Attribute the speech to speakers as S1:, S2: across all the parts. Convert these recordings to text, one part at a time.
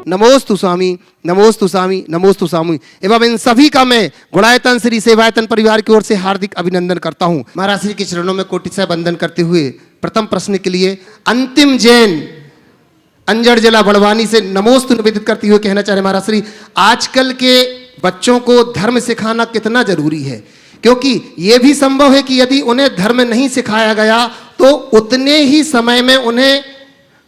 S1: नमोस्तु स्वामी, नमोस्तु स्वामी, नमोस्तु स्वामी। एवं इन सभी का मैं गुणायतन श्री सेवायतन परिवार की ओर से हार्दिक अभिनंदन करता हूँ। महाराज श्री के चरणों में कोटि से वंदन करते हुए प्रथम प्रश्न के लिए अंतिम जैन अंजड़ जिला बड़वानी से नमोस्तु निवेदित करते हुए कहना चाह रहे महाराज श्री, आजकल के बच्चों को धर्म सिखाना कितना जरूरी है, क्योंकि यह भी संभव है कि यदि उन्हें धर्म नहीं सिखाया गया तो उतने ही समय में उन्हें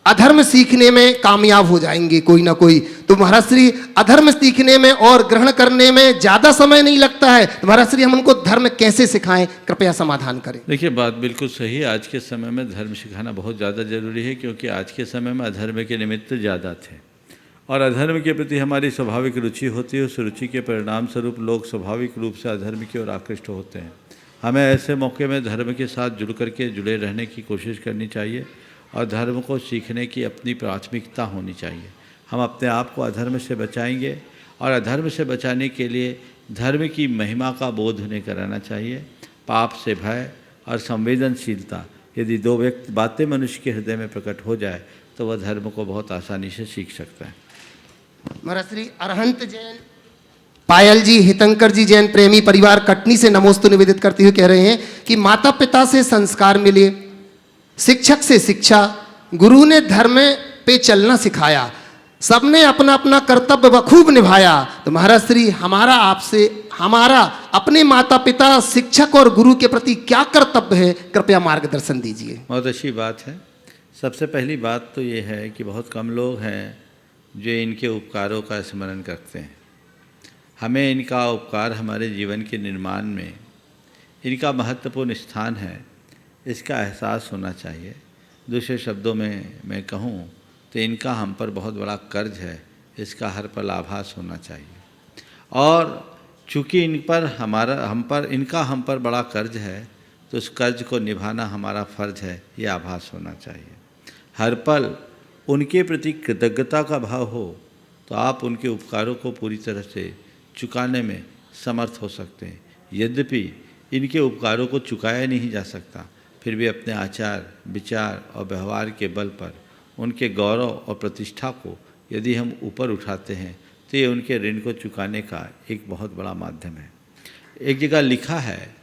S1: अधर्म सीखने में कामयाब हो जाएंगे कोई ना कोई। तो महाराज श्री, अधर्म सीखने में और ग्रहण करने में ज्यादा समय नहीं लगता है, तो महाराज श्री हम उनको धर्म कैसे सिखाएं, कृपया समाधान करें।
S2: देखिए, बात बिल्कुल सही है। आज के समय में धर्म सिखाना बहुत ज़्यादा जरूरी है, क्योंकि आज के समय में अधर्म के निमित्त ज़्यादा थे और अधर्म के प्रति हमारी स्वाभाविक रुचि होती है। उस रुचि के परिणाम स्वरूप लोग स्वाभाविक रूप से अधर्म की ओर आकृष्ट होते हैं। हमें ऐसे मौके में धर्म के साथ जुड़े रहने की कोशिश करनी चाहिए और धर्म को सीखने की अपनी प्राथमिकता होनी चाहिए। हम अपने आप को अधर्म से बचाएंगे और अधर्म से बचाने के लिए धर्म की महिमा का बोध उन्हें कराना चाहिए। पाप से भय और संवेदनशीलता, यदि दो बातें मनुष्य के हृदय में प्रकट हो जाए तो वह धर्म को बहुत आसानी से सीख सकता है।
S1: महाराज श्री अरहंत जैन पायल जी, हितंकर जी जैन प्रेमी परिवार कटनी से नमोस्तु निवेदित करते हुए कह रहे हैं कि माता पिता से संस्कार मिले, शिक्षक से शिक्षा, गुरु ने धर्म पे चलना सिखाया, सबने अपना अपना कर्तव्य बखूब निभाया। तो महाराज श्री हमारा अपने माता पिता, शिक्षक और गुरु के प्रति क्या कर्तव्य है, कृपया मार्गदर्शन दीजिए।
S2: बहुत अच्छी बात है। सबसे पहली बात तो ये है कि बहुत कम लोग हैं जो इनके उपकारों का स्मरण करते हैं। हमें इनका उपकार हमारे जीवन के निर्माण में इनका महत्वपूर्ण स्थान है, इसका एहसास होना चाहिए। दूसरे शब्दों में मैं कहूँ तो इनका हम पर बहुत बड़ा कर्ज है, इसका हर पल आभास होना चाहिए। और चूँकि इनका हम पर बड़ा कर्ज है, तो उस कर्ज को निभाना हमारा फर्ज है, ये आभास होना चाहिए। हर पल उनके प्रति कृतज्ञता का भाव हो तो आप उनके उपकारों को पूरी तरह से चुकाने में समर्थ हो सकते हैं। यद्यपि इनके उपकारों को चुकाया नहीं जा सकता, फिर भी अपने आचार, विचार और व्यवहार के बल पर उनके गौरव और प्रतिष्ठा को यदि हम ऊपर उठाते हैं तो ये उनके ऋण को चुकाने का एक बहुत बड़ा माध्यम है। एक जगह लिखा है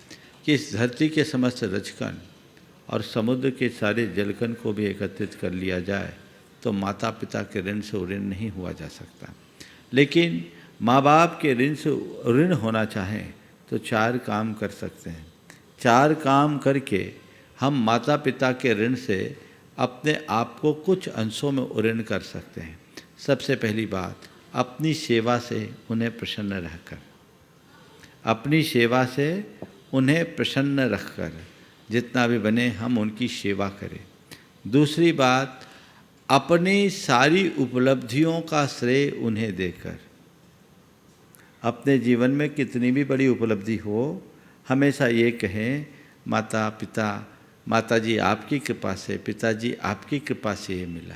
S2: कि इस धरती के समस्त रजकण और समुद्र के सारे जलकण को भी एकत्रित कर लिया जाए तो माता पिता के ऋण से ऋण नहीं हुआ जा सकता। लेकिन माँ बाप के ऋण से ऋण होना चाहें तो 4 काम कर सकते हैं। 4 काम करके हम माता पिता के ऋण से अपने आप को कुछ अंशों में ऋण कर सकते हैं। सबसे पहली बात, अपनी सेवा से उन्हें प्रसन्न रहकर, अपनी सेवा से उन्हें प्रसन्न रखकर जितना भी बने हम उनकी सेवा करें। दूसरी बात, अपनी सारी उपलब्धियों का श्रेय उन्हें देकर, अपने जीवन में कितनी भी बड़ी उपलब्धि हो हमेशा ये कहें, माता पिता, माता जी आपकी कृपा से, पिताजी आपकी कृपा से ये मिला,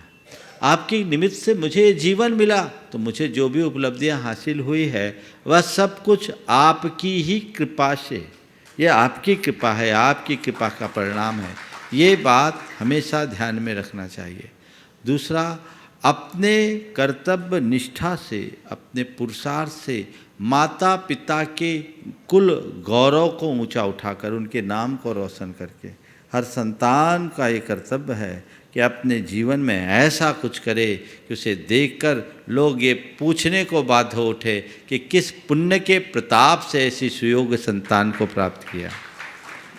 S2: आपकी निमित्त से मुझे ये जीवन मिला, तो मुझे जो भी उपलब्धियां हासिल हुई है वह सब कुछ आपकी ही कृपा से, ये आपकी कृपा है, आपकी कृपा का परिणाम है। ये बात हमेशा ध्यान में रखना चाहिए। दूसरा, अपने कर्तव्य निष्ठा से, अपने पुरुषार्थ से माता पिता के कुल गौरव को ऊंचा उठाकर, उनके नाम को रोशन करके, हर संतान का ये कर्तव्य है कि अपने जीवन में ऐसा कुछ करे कि उसे देखकर लोग ये पूछने को बाध्य हो उठे कि किस पुण्य के प्रताप से ऐसी सुयोग्य संतान को प्राप्त किया।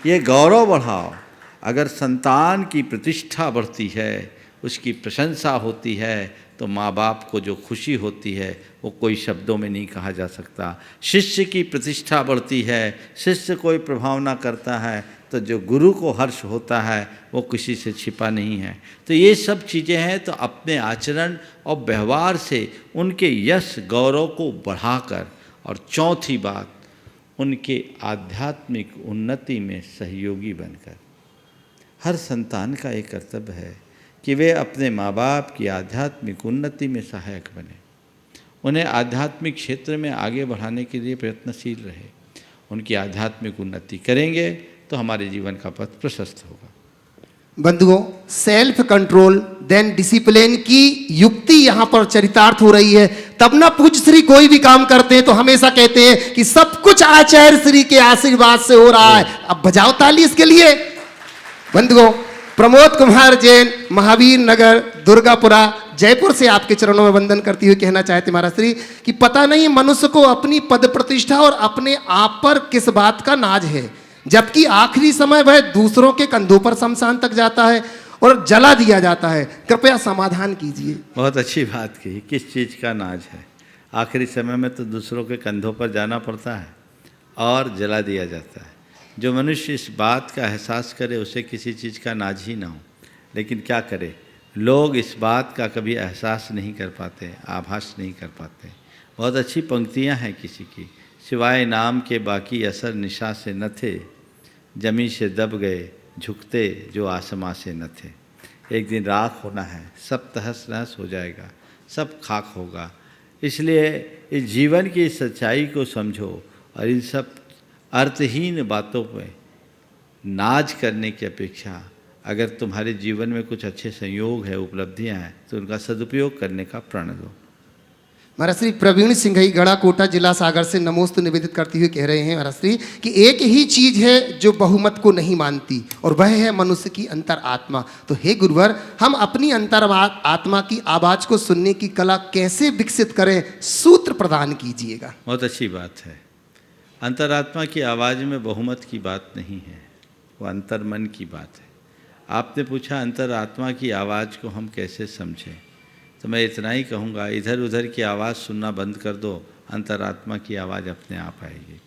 S2: ये गौरव बढ़ाओ। अगर संतान की प्रतिष्ठा बढ़ती है, उसकी प्रशंसा होती है, तो माँ बाप को जो खुशी होती है वो कोई शब्दों में नहीं कहा जा सकता। शिष्य की प्रतिष्ठा बढ़ती है, शिष्य कोई प्रभाव ना करता है, तो जो गुरु को हर्ष होता है वो किसी से छिपा नहीं है। तो ये सब चीज़ें हैं, तो अपने आचरण और व्यवहार से उनके यश गौरव को बढ़ाकर, और चौथी बात, उनके आध्यात्मिक उन्नति में सहयोगी बनकर। हर संतान का एक कर्तव्य है कि वे अपने माँ बाप की आध्यात्मिक उन्नति में सहायक बने, उन्हें आध्यात्मिक क्षेत्र में आगे बढ़ाने के लिए प्रयत्नशील रहे। उनकी आध्यात्मिक उन्नति करेंगे तो हमारे जीवन का पथ प्रशस्त होगा।
S1: बंधुओं, सेल्फ कंट्रोल देन डिसिप्लिन की युक्ति यहाँ पर चरितार्थ हो रही है। तब ना पूज्य श्री कोई भी काम करते हैं तो हमेशा कहते हैं कि सब कुछ आचार्य श्री के आशीर्वाद से हो रहा है। अब बजाओ ताली इसके लिए। बंधुओं, प्रमोद कुमार जैन, महावीर नगर, दुर्गापुरा, जयपुर से आपके चरणों में वंदन करती हुई कहना चाहते महाराज श्री कि पता नहीं मनुष्य को अपनी पद प्रतिष्ठा और अपने आप पर किस बात का नाज है, जबकि आखिरी समय वह दूसरों के कंधों पर शमशान तक जाता है और जला दिया जाता है। कृपया समाधान कीजिए।
S2: बहुत अच्छी बात कही। किस चीज़ का नाज है? आखिरी समय में तो दूसरों के कंधों पर जाना पड़ता है और जला दिया जाता है। जो मनुष्य इस बात का एहसास करे उसे किसी चीज़ का नाज ही ना हो, लेकिन क्या करे, लोग इस बात का कभी एहसास नहीं कर पाते, आभास नहीं कर पाते। बहुत अच्छी पंक्तियां हैं किसी की, सिवाय नाम के बाकी असर निशा से न थे, जमी से दब गए झुकते जो आसमां से न थे। एक दिन राख होना है, सब तहस नहस हो जाएगा, सब खाक होगा। इसलिए इस जीवन की सच्चाई को समझो और इन सब अर्थहीन बातों पर नाज करने की अपेक्षा अगर तुम्हारे जीवन में कुछ अच्छे संयोग है, उपलब्धियां हैं, तो उनका सदुपयोग करने का प्रण दो।
S1: महाराज श्री प्रवीण सिंघई, गढ़ा कोटा, जिला सागर से नमोस्तु निवेदित करते हुए कह रहे हैं महाराज श्री कि एक ही चीज है जो बहुमत को नहीं मानती और वह है मनुष्य की अंतर आत्मा। तो हे गुरुवर, हम अपनी अंतर आत्मा की आवाज को सुनने की कला कैसे विकसित करें, सूत्र प्रदान कीजिएगा।
S2: बहुत अच्छी बात है। अंतरात्मा की आवाज़ में बहुमत की बात नहीं है, वो अंतर्मन की बात है। आपने पूछा अंतरात्मा की आवाज़ को हम कैसे समझें, तो मैं इतना ही कहूँगा, इधर उधर की आवाज़ सुनना बंद कर दो, अंतरात्मा की आवाज़ अपने आप आएगी।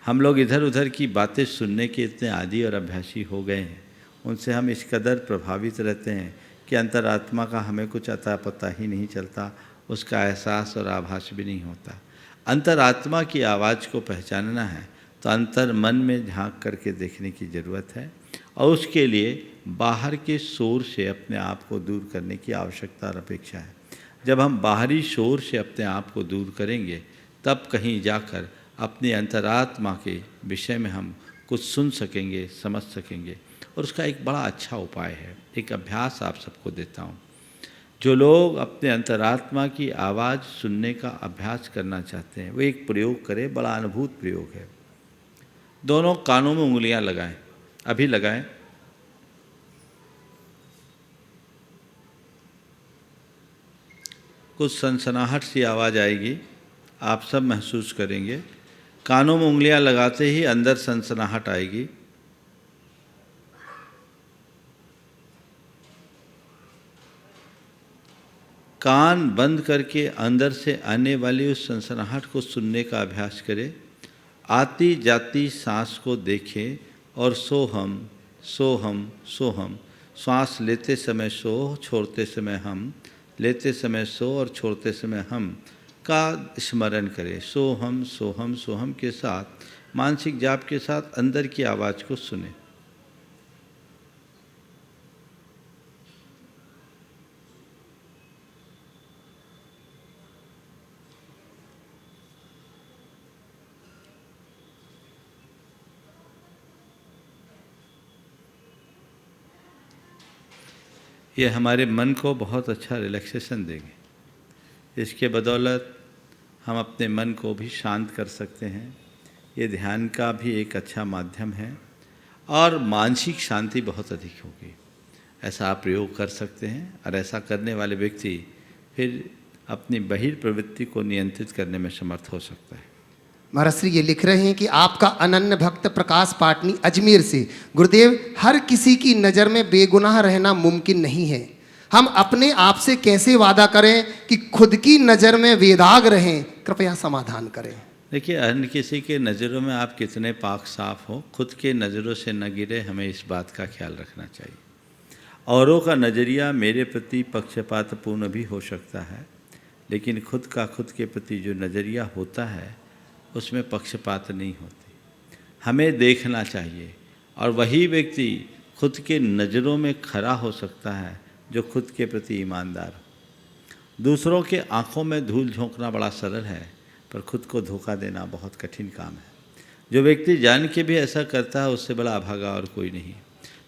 S2: हम लोग इधर उधर की बातें सुनने के इतने आदी और अभ्यासी हो गए हैं, उनसे हम इस कदर प्रभावित रहते हैं कि अंतरात्मा का हमें कुछ अता पता ही नहीं चलता, उसका एहसास और आभास भी नहीं होता। अंतरात्मा की आवाज़ को पहचानना है तो अंतर मन में झांक करके देखने की ज़रूरत है और उसके लिए बाहर के शोर से अपने आप को दूर करने की आवश्यकता और अपेक्षा है। जब हम बाहरी शोर से अपने आप को दूर करेंगे तब कहीं जाकर अपनी अंतरात्मा के विषय में हम कुछ सुन सकेंगे, समझ सकेंगे। और उसका एक बड़ा अच्छा उपाय है, एक अभ्यास आप सबको देता हूँ। जो लोग अपने अंतरात्मा की आवाज़ सुनने का अभ्यास करना चाहते हैं वो एक प्रयोग करें, बड़ा अनुभूत प्रयोग है। दोनों कानों में उंगलियां लगाएं, अभी लगाएं। कुछ सनसनाहट सी आवाज़ आएगी, आप सब महसूस करेंगे। कानों में उंगलियां लगाते ही अंदर सनसनाहट आएगी। कान बंद करके अंदर से आने वाली उस सनसनाहट को सुनने का अभ्यास करें। आती जाती सांस को देखें और सोहम सोहम सोहम, श्वास लेते समय सो, छोड़ते समय हम, लेते समय सो और छोड़ते समय हम का स्मरण करें। सोहम सोहम सोहम के साथ मानसिक जाप के साथ अंदर की आवाज़ को सुने। ये हमारे मन को बहुत अच्छा रिलैक्सेशन देंगे। इसके बदौलत हम अपने मन को भी शांत कर सकते हैं। ये ध्यान का भी एक अच्छा माध्यम है और मानसिक शांति बहुत अधिक होगी। ऐसा आप प्रयोग कर सकते हैं और ऐसा करने वाले व्यक्ति फिर अपनी बहिर्प्रवृत्ति को नियंत्रित करने में समर्थ हो सकता है।
S1: महाराज श्री ये लिख रहे हैं कि आपका अनन्य भक्त प्रकाश पाटनी अजमेर से, गुरुदेव, हर किसी की नज़र में बेगुनाह रहना मुमकिन नहीं है। हम अपने आप से कैसे वादा करें कि खुद की नज़र में बेदाग रहें, कृपया समाधान करें।
S2: देखिए, अन्य किसी के नज़रों में आप कितने पाक साफ हो, खुद के नज़रों से न गिरे, हमें इस बात का ख्याल रखना चाहिए। औरों का नज़रिया मेरे प्रति पक्षपातपूर्ण भी हो सकता है, लेकिन खुद का खुद के प्रति जो नज़रिया होता है उसमें पक्षपात नहीं होती। हमें देखना चाहिए और वही व्यक्ति खुद के नज़रों में खरा हो सकता है जो खुद के प्रति ईमानदार हो। दूसरों के आँखों में धूल झोंकना बड़ा सरल है, पर खुद को धोखा देना बहुत कठिन काम है। जो व्यक्ति जान के भी ऐसा करता है उससे बड़ा अभागा और कोई नहीं।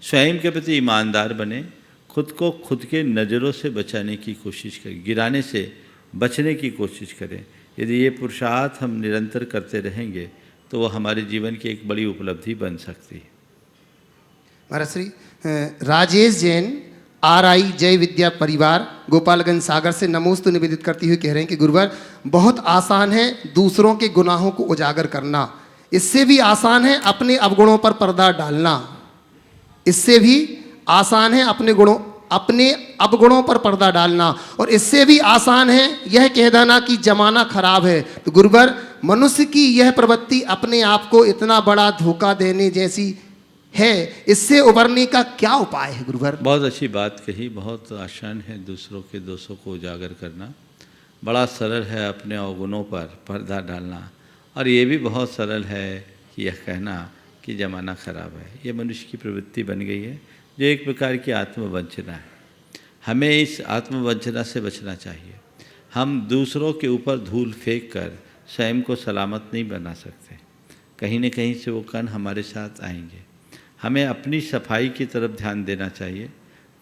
S2: स्वयं के प्रति ईमानदार बने, खुद को खुद के नज़रों से बचाने की कोशिश करें, गिराने से बचने की कोशिश करें। यदि ये पुरुषार्थ हम निरंतर करते रहेंगे तो वो हमारे जीवन की एक बड़ी उपलब्धि बन सकती है।
S1: महाराज श्री राजेश जैन RI जय विद्या परिवार गोपालगंज सागर से नमोस्तु निवेदित करती हुई कह रहे हैं कि गुरुवर बहुत आसान है दूसरों के गुनाहों को उजागर करना, इससे भी आसान है अपने अवगुणों पर पर्दा डालना, इससे भी आसान है अपने अवगुणों पर पर्दा डालना, और इससे भी आसान है यह कह देना कि जमाना खराब है। तो गुरुवर मनुष्य की यह प्रवृत्ति अपने आप को इतना बड़ा धोखा देने जैसी है, इससे उबरने का क्या उपाय है गुरुवर?
S2: बहुत अच्छी बात कही। बहुत आसान है दूसरों के दोषों को उजागर करना, बड़ा सरल है अपने अवगुणों पर पर्दा डालना, और ये भी बहुत सरल है कि यह कहना कि ज़माना खराब है। ये मनुष्य की प्रवृत्ति बन गई है जो एक प्रकार की आत्मवंचना है। हमें इस आत्मवंचना से बचना चाहिए। हम दूसरों के ऊपर धूल फेंक कर स्वयं को सलामत नहीं बना सकते, कहीं न कहीं से वो कण हमारे साथ आएंगे। हमें अपनी सफाई की तरफ ध्यान देना चाहिए,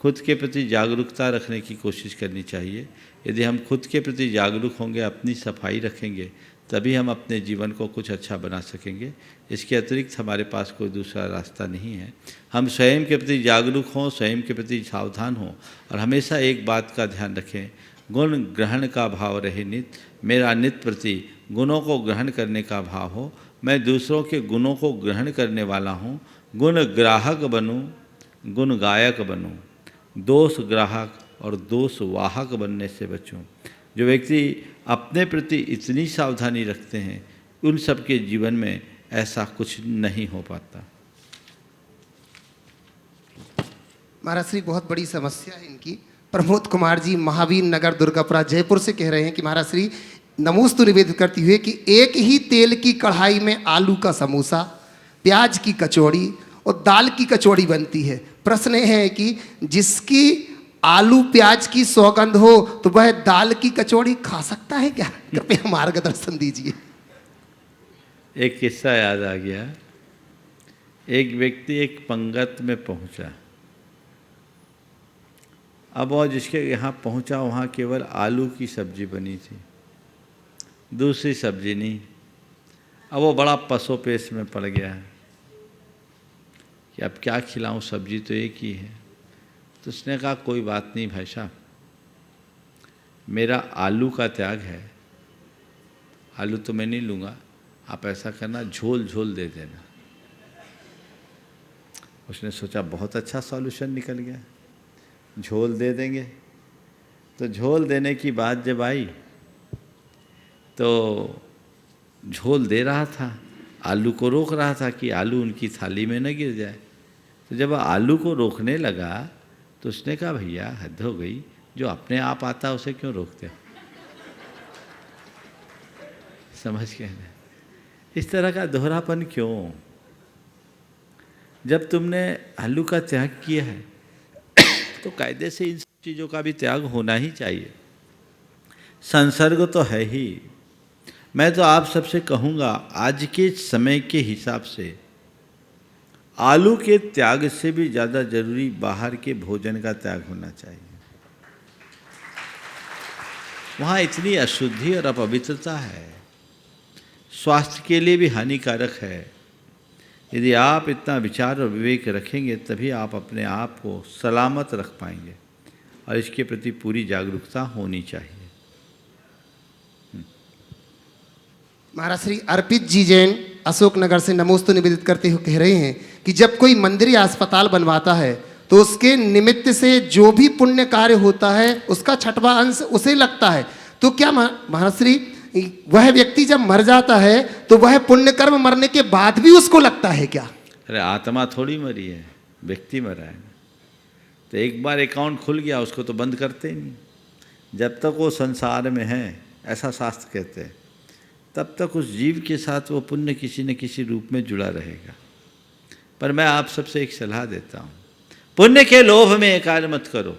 S2: खुद के प्रति जागरूकता रखने की कोशिश करनी चाहिए। यदि हम खुद के प्रति जागरूक होंगे, अपनी सफाई रखेंगे, तभी हम अपने जीवन को कुछ अच्छा बना सकेंगे। इसके अतिरिक्त हमारे पास कोई दूसरा रास्ता नहीं है। हम स्वयं के प्रति जागरूक हों, स्वयं के प्रति सावधान हों, और हमेशा एक बात का ध्यान रखें, गुण ग्रहण का भाव रहे नित। मेरा नित प्रति गुणों को ग्रहण करने का भाव हो, मैं दूसरों के गुणों को ग्रहण करने वाला हूँ। गुण ग्राहक बनूं, गुण गायक बनूं, दोष ग्राहक और दोष वाहक बनने से बचूं। जो व्यक्ति अपने प्रति इतनी सावधानी रखते हैं, उन सब के जीवन में ऐसा कुछ नहीं हो पाता।
S1: महाराज श्री बहुत बड़ी समस्या है इनकी। प्रमोद कुमार जी महावीर नगर दुर्गापुरा जयपुर से कह रहे हैं कि महाराज श्री नमोस्तु निवेदित करती हुए कि एक ही तेल की कढ़ाई में आलू का समोसा, प्याज की कचौड़ी और दाल की कचौड़ी बनती है। प्रश्न है कि जिसकी आलू प्याज की सौगंध हो तो वह दाल की कचौड़ी खा सकता है क्या? कृपया मार्गदर्शन दीजिए।
S2: एक किस्सा याद आ गया। एक व्यक्ति एक पंगत में पहुंचा। अब वो जिसके यहाँ पहुंचा वहाँ केवल आलू की सब्जी बनी थी, दूसरी सब्जी नहीं। अब वो बड़ा पसोपेश में पड़ गया है कि अब क्या खिलाऊं, सब्जी तो एक ही है। तो उसने कहा कोई बात नहीं भाई साहब, मेरा आलू का त्याग है, आलू तो मैं नहीं लूँगा, आप ऐसा करना झोल झोल दे देना। उसने सोचा बहुत अच्छा सॉल्यूशन निकल गया, झोल दे देंगे। तो झोल देने की बात जब आई तो झोल दे रहा था, आलू को रोक रहा था कि आलू उनकी थाली में न गिर जाए। तो जब आलू को रोकने लगा तो उसने कहा भैया हद हो गई, जो अपने आप आता उसे क्यों रोकते हो? समझ गए ना? इस तरह का दोहरापन क्यों? जब तुमने आलू का त्याग किया है तो कायदे से इन सब चीज़ों का भी त्याग होना ही चाहिए। संसर्ग तो है ही। मैं तो आप सबसे कहूँगा आज के समय के हिसाब से आलू के त्याग से भी ज़्यादा जरूरी बाहर के भोजन का त्याग होना चाहिए। वहाँ इतनी अशुद्धि और अपवित्रता है, स्वास्थ्य के लिए भी हानिकारक है। यदि आप इतना विचार और विवेक रखेंगे तभी आप अपने आप को सलामत रख पाएंगे, और इसके प्रति पूरी जागरूकता होनी चाहिए।
S1: महाराज श्री अर्पित जी जैन अशोकनगर से नमोस्तु निवेदित करते हुए कह रहे हैं कि जब कोई मंदिर या अस्पताल बनवाता है तो उसके निमित्त से जो भी पुण्य कार्य होता है उसका 6वां अंश उसे लगता है। तो क्या महाराज श्री वह व्यक्ति जब मर जाता है तो वह पुण्य कर्म मरने के बाद भी उसको लगता है क्या?
S2: अरे आत्मा थोड़ी मरी है, व्यक्ति मरा है। तो एक बार अकाउंट खुल गया उसको तो बंद करते ही नहीं। जब तक वो संसार में है, ऐसा शास्त्र कहते हैं, तब तक उस जीव के साथ वो पुण्य किसी न किसी रूप में जुड़ा रहेगा। पर मैं आप सबसे एक सलाह देता हूँ, पुण्य के लोभ में ये कार्य मत करो,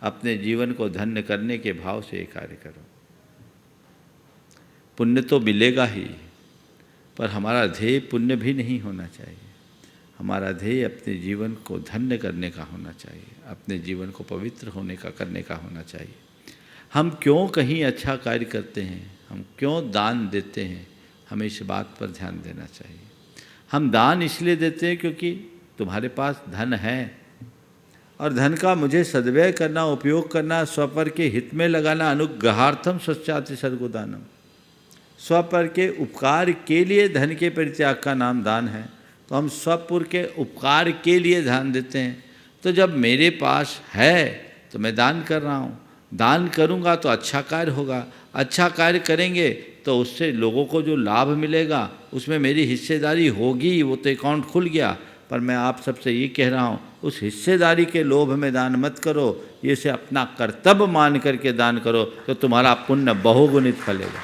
S2: अपने जीवन को धन्य करने के भाव से ये कार्य करो। पुण्य तो मिलेगा ही, पर हमारा ध्येय पुण्य भी नहीं होना चाहिए। हमारा ध्येय अपने जीवन को धन्य करने का होना चाहिए, अपने जीवन को पवित्र होने का करने का होना चाहिए। हम क्यों कहीं अच्छा कार्य करते हैं, हम क्यों दान देते हैं, हमें इस बात पर ध्यान देना चाहिए। हम दान इसलिए देते हैं क्योंकि तुम्हारे पास धन है और धन का मुझे सद्व्यय करना, उपयोग करना, स्वपर के हित में लगाना, अनुग्रहार्थम स्वच्छाति सर्गोदानम, स्वपर के उपकार के लिए धन के परित्याग का नाम दान है। तो हम स्वपुर के उपकार के लिए दान देते हैं। तो जब मेरे पास है तो मैं दान कर रहा हूँ, दान करूँगा तो अच्छा कार्य होगा, अच्छा कार्य करेंगे तो उससे लोगों को जो लाभ मिलेगा उसमें मेरी हिस्सेदारी होगी, वो तो अकाउंट खुल गया। पर मैं आप सबसे ये कह रहा हूँ, उस हिस्सेदारी के लोभ में दान मत करो, ये से अपना कर्तव्य मान करके दान करो तो तुम्हारा पुण्य बहुगुणित फलेगा।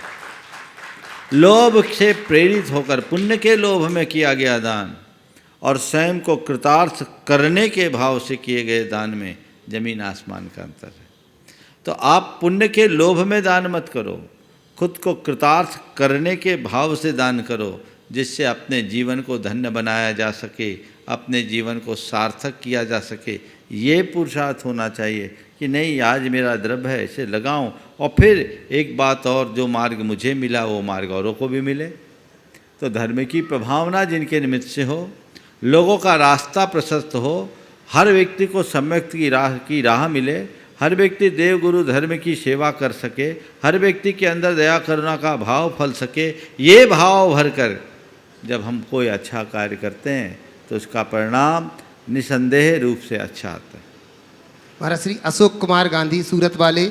S2: लोभ से प्रेरित होकर पुण्य के लोभ में किया गया दान और स्वयं को कृतार्थ करने के भाव से किए गए दान में जमीन आसमान का अंतर है। तो आप पुण्य के लोभ में दान मत करो, खुद को कृतार्थ करने के भाव से दान करो, जिससे अपने जीवन को धन्य बनाया जा सके, अपने जीवन को सार्थक किया जा सके। ये पुरुषार्थ होना चाहिए कि नहीं, आज मेरा द्रव्य है, इसे लगाऊं और फिर एक बात और, जो मार्ग मुझे मिला वो मार्ग औरों को भी मिले। तो धर्म की प्रभावना जिनके निमित्त से हो, लोगों का रास्ता प्रशस्त हो, हर व्यक्ति को सम्यक की राह मिले, हर व्यक्ति देव गुरु धर्म की सेवा कर सके, हर व्यक्ति के अंदर दया करुणा का भाव फल सके, ये भाव भरकर जब हम कोई अच्छा कार्य करते हैं तो उसका परिणाम निसंदेह रूप से अच्छा आता है।
S1: महाराज श्री अशोक कुमार गांधी सूरत वाले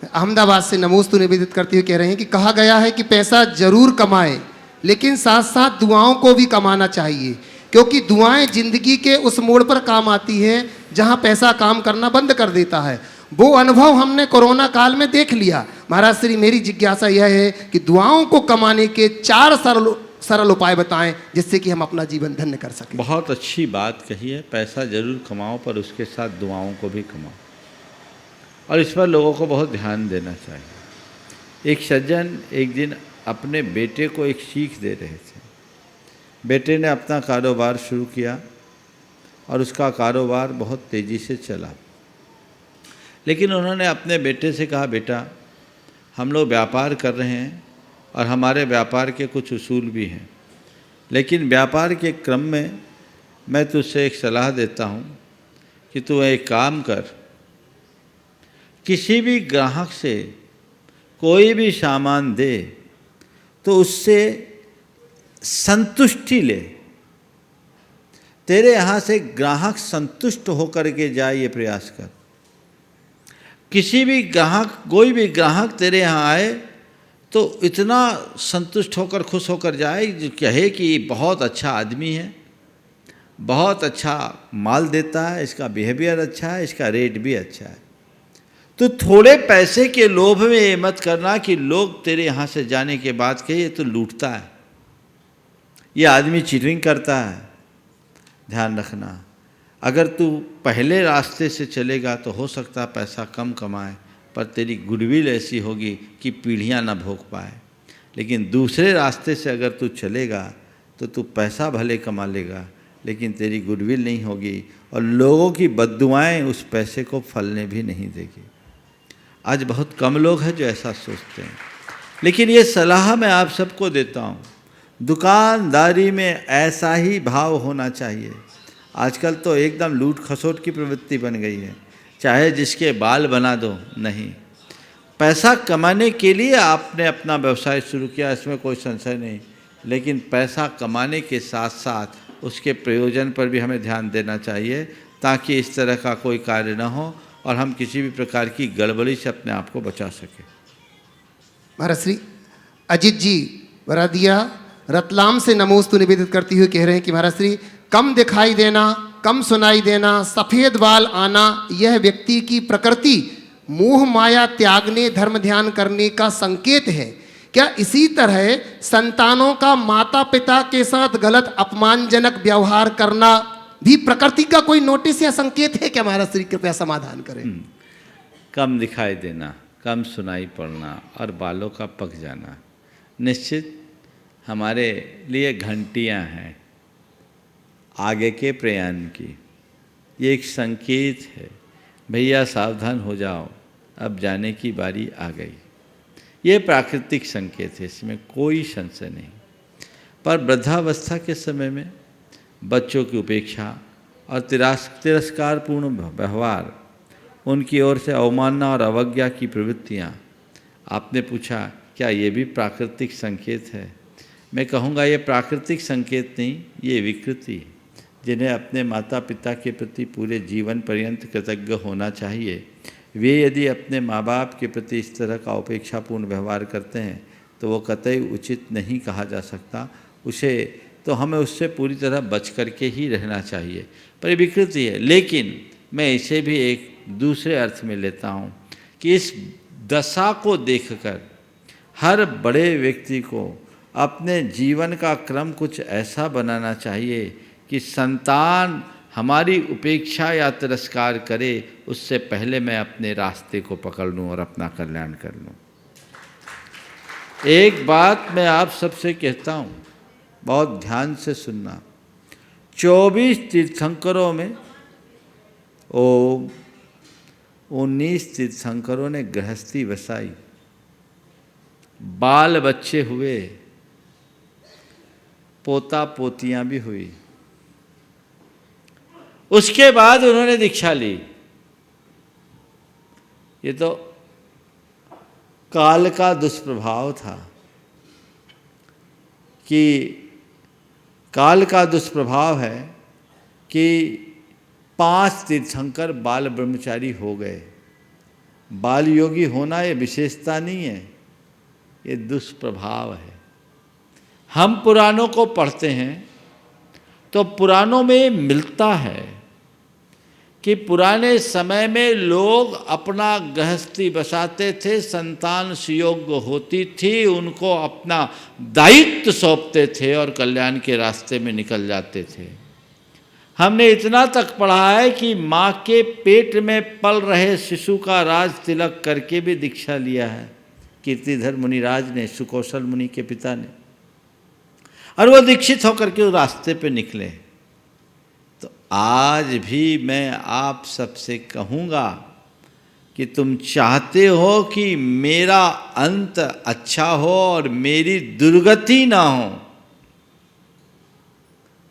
S1: अहमदाबाद से नमोस्तु निवेदित करते हुए कह रहे हैं कि कहा गया है कि पैसा जरूर कमाएं, लेकिन साथ साथ दुआओं को भी कमाना चाहिए, क्योंकि दुआएं जिंदगी के उस मोड़ पर काम आती हैं जहां पैसा काम करना बंद कर देता है। वो अनुभव हमने कोरोना काल में देख लिया। महाराज श्री, मेरी जिज्ञासा यह है कि दुआओं को कमाने के 4 सरल उपाय बताएं जिससे कि हम अपना जीवन धन्य कर सकें।
S2: बहुत अच्छी बात कही है, पैसा जरूर कमाओ पर उसके साथ दुआओं को भी कमाओ, और इस पर लोगों को बहुत ध्यान देना चाहिए। एक सज्जन एक दिन अपने बेटे को एक सीख दे रहे थे। बेटे ने अपना कारोबार शुरू किया और उसका कारोबार बहुत तेज़ी से चला, लेकिन उन्होंने अपने बेटे से कहा, बेटा हम लोग व्यापार कर रहे हैं और हमारे व्यापार के कुछ उसूल भी हैं, लेकिन व्यापार के क्रम में मैं तुझसे एक सलाह देता हूँ कि तू एक काम कर, किसी भी ग्राहक से कोई भी सामान दे तो उससे संतुष्टि ले। तेरे यहाँ से ग्राहक संतुष्ट होकर के जाए, ये प्रयास कर। किसी भी ग्राहक, कोई भी ग्राहक तेरे यहाँ आए तो इतना संतुष्ट होकर, खुश होकर जाए, जो कहे कि बहुत अच्छा आदमी है, बहुत अच्छा माल देता है, इसका बिहेवियर अच्छा है, इसका रेट भी अच्छा है। तो थोड़े पैसे के लोभ में ये मत करना कि लोग तेरे यहाँ से जाने के बाद कहे ये तो लूटता है, ये आदमी चीटिंग करता है। ध्यान रखना, अगर तू पहले रास्ते से चलेगा तो हो सकता है पैसा कम कमाए, पर तेरी गुडविल ऐसी होगी कि पीढ़ियां ना भोग पाए। लेकिन दूसरे रास्ते से अगर तू चलेगा तो तू पैसा भले कमा लेगा, लेकिन तेरी गुडविल नहीं होगी और लोगों की बद्दुआएं उस पैसे को फलने भी नहीं देगी। आज बहुत कम लोग हैं जो ऐसा सोचते हैं, लेकिन ये सलाह मैं आप सबको देता हूँ, दुकानदारी में ऐसा ही भाव होना चाहिए। आजकल तो एकदम लूट खसोट की प्रवृत्ति बन गई है, चाहे जिसके बाल बना दो, नहीं। पैसा कमाने के लिए आपने अपना व्यवसाय शुरू किया, इसमें कोई संशय नहीं, लेकिन पैसा कमाने के साथ साथ उसके प्रयोजन पर भी हमें ध्यान देना चाहिए, ताकि इस तरह का कोई कार्य न हो और हम किसी भी प्रकार की गड़बड़ी से अपने आप को बचा सकें।
S1: महाराज श्री अजित जी वरादिया रतलाम से नमोस्तु निवेदित करते हुए कह रहे हैं कि महाराज श्री, कम दिखाई देना, कम सुनाई देना, सफ़ेद बाल आना, यह व्यक्ति की प्रकृति मोह माया त्यागने, धर्म ध्यान करने का संकेत है। क्या इसी तरह संतानों का माता पिता के साथ गलत अपमानजनक व्यवहार करना भी प्रकृति का कोई नोटिस या संकेत है क्या? महाराज श्री कृपया समाधान करें।
S2: कम दिखाई देना, कम सुनाई पड़ना और बालों का पक जाना निश्चित हमारे लिए घंटियां हैं। आगे के प्रयाण की। ये एक संकेत है, भैया सावधान हो जाओ, अब जाने की बारी आ गई। ये प्राकृतिक संकेत है, इसमें कोई संशय नहीं। पर वृद्धावस्था के समय में बच्चों की उपेक्षा और तिरस्कारपूर्ण व्यवहार, उनकी ओर से अवमानना और अवज्ञा की प्रवृत्तियाँ, आपने पूछा क्या ये भी प्राकृतिक संकेत है? मैं कहूँगा ये प्राकृतिक संकेत नहीं, ये विकृति है। जिन्हें अपने माता पिता के प्रति पूरे जीवन पर्यंत कृतज्ञ होना चाहिए, वे यदि अपने माँ बाप के प्रति इस तरह का उपेक्षापूर्ण व्यवहार करते हैं तो वो कतई उचित नहीं कहा जा सकता। हमें उससे पूरी तरह बच करके ही रहना चाहिए। पर ये विकृति है। लेकिन मैं इसे भी एक दूसरे अर्थ में लेता हूँ कि इस दशा को देखकर हर बड़े व्यक्ति को अपने जीवन का क्रम कुछ ऐसा बनाना चाहिए कि संतान हमारी उपेक्षा या तिरस्कार करे, उससे पहले मैं अपने रास्ते को पकड़ लूँ और अपना कल्याण कर लूँ। एक बात मैं आप सबसे कहता हूँ, बहुत ध्यान से सुनना। 24 तीर्थंकरों में 19 तीर्थंकरों ने गृहस्थी बसाई, बाल बच्चे हुए, पोता पोतियां भी हुई। उसके बाद उन्होंने दीक्षा ली। ये तो काल का दुष्प्रभाव था कि काल का दुष्प्रभाव है कि 5 तीर्थंकर बाल ब्रह्मचारी हो गए। बाल योगी होना ये विशेषता नहीं है, ये दुष्प्रभाव है। हम पुराणों को पढ़ते हैं तो पुराणों में मिलता है कि पुराने समय में लोग अपना गृहस्थी बसाते थे, संतान सुयोग्य होती थी, उनको अपना दायित्व सौंपते थे और कल्याण के रास्ते में निकल जाते थे। हमने इतना तक पढ़ा है कि माँ के पेट में पल रहे शिशु का राज तिलक करके भी दीक्षा लिया है कीर्तिधर मुनिराज ने, सुकौशल मुनि के पिता ने, और वो दीक्षित होकर के उस रास्ते पे निकले। तो आज भी मैं आप सबसे कहूँगा कि तुम चाहते हो कि मेरा अंत अच्छा हो और मेरी दुर्गति ना हो,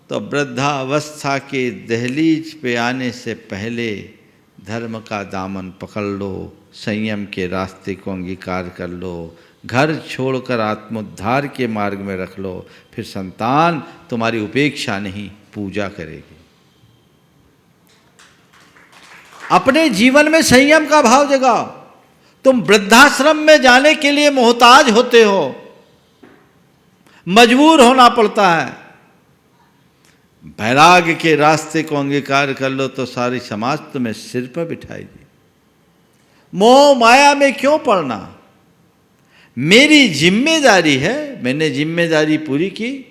S2: तो वृद्धावस्था के दहलीज पे आने से पहले धर्म का दामन पकड़ लो, संयम के रास्ते को अंगीकार कर लो, घर छोड़कर आत्मोद्धार के मार्ग में रख लो, फिर संतान तुम्हारी उपेक्षा नहीं पूजा करेगी। अपने जीवन में संयम का भाव जगाओ। तुम वृद्धाश्रम में जाने के लिए मोहताज होते हो, मजबूर होना पड़ता है। वैराग्य के रास्ते को अंगीकार कर लो तो सारी समाज तुम्हें सिर पर बिठाएगी। मोह माया में क्यों पड़ना? मेरी जिम्मेदारी है, मैंने जिम्मेदारी पूरी की,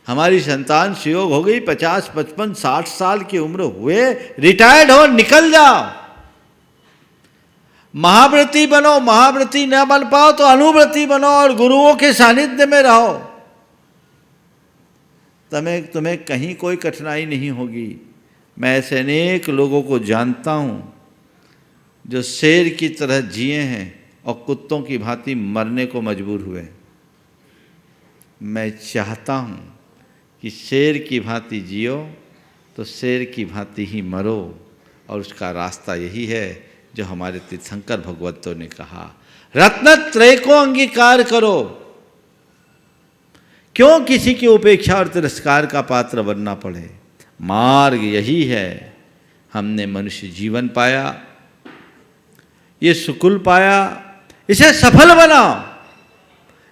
S2: हमारी संतान सुयोग हो गई, 50, 55, 60 साल की उम्र हुए, रिटायर्ड हो, निकल जाओ। महाव्रती बनो, महाव्रती न बन पाओ तो अनुव्रती बनो और गुरुओं के सानिध्य में रहो। तुम्हें कहीं कोई कठिनाई नहीं होगी। मैं ऐसे अनेक लोगों को जानता हूँ जो शेर की तरह जिए हैं और कुत्तों की भांति मरने को मजबूर हुए। मैं चाहता हूँ कि शेर की भांति जियो तो शेर की भांति ही मरो, और उसका रास्ता यही है जो हमारे तीर्थंकर भगवतों ने कहा, रत्नत्रय को अंगीकार करो। क्यों किसी की उपेक्षा और तिरस्कार का पात्र बनना पड़े? मार्ग यही है। हमने मनुष्य जीवन पाया, ये सुकुल पाया, इसे सफल बनाओ,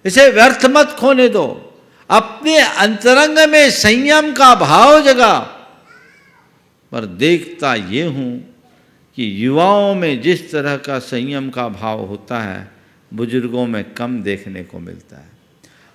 S2: इसे व्यर्थ मत खोने दो। अपने अंतरंग में संयम का भाव जगाओ। पर देखता ये हूँ कि युवाओं में जिस तरह का संयम का भाव होता है, बुजुर्गों में कम देखने को मिलता है।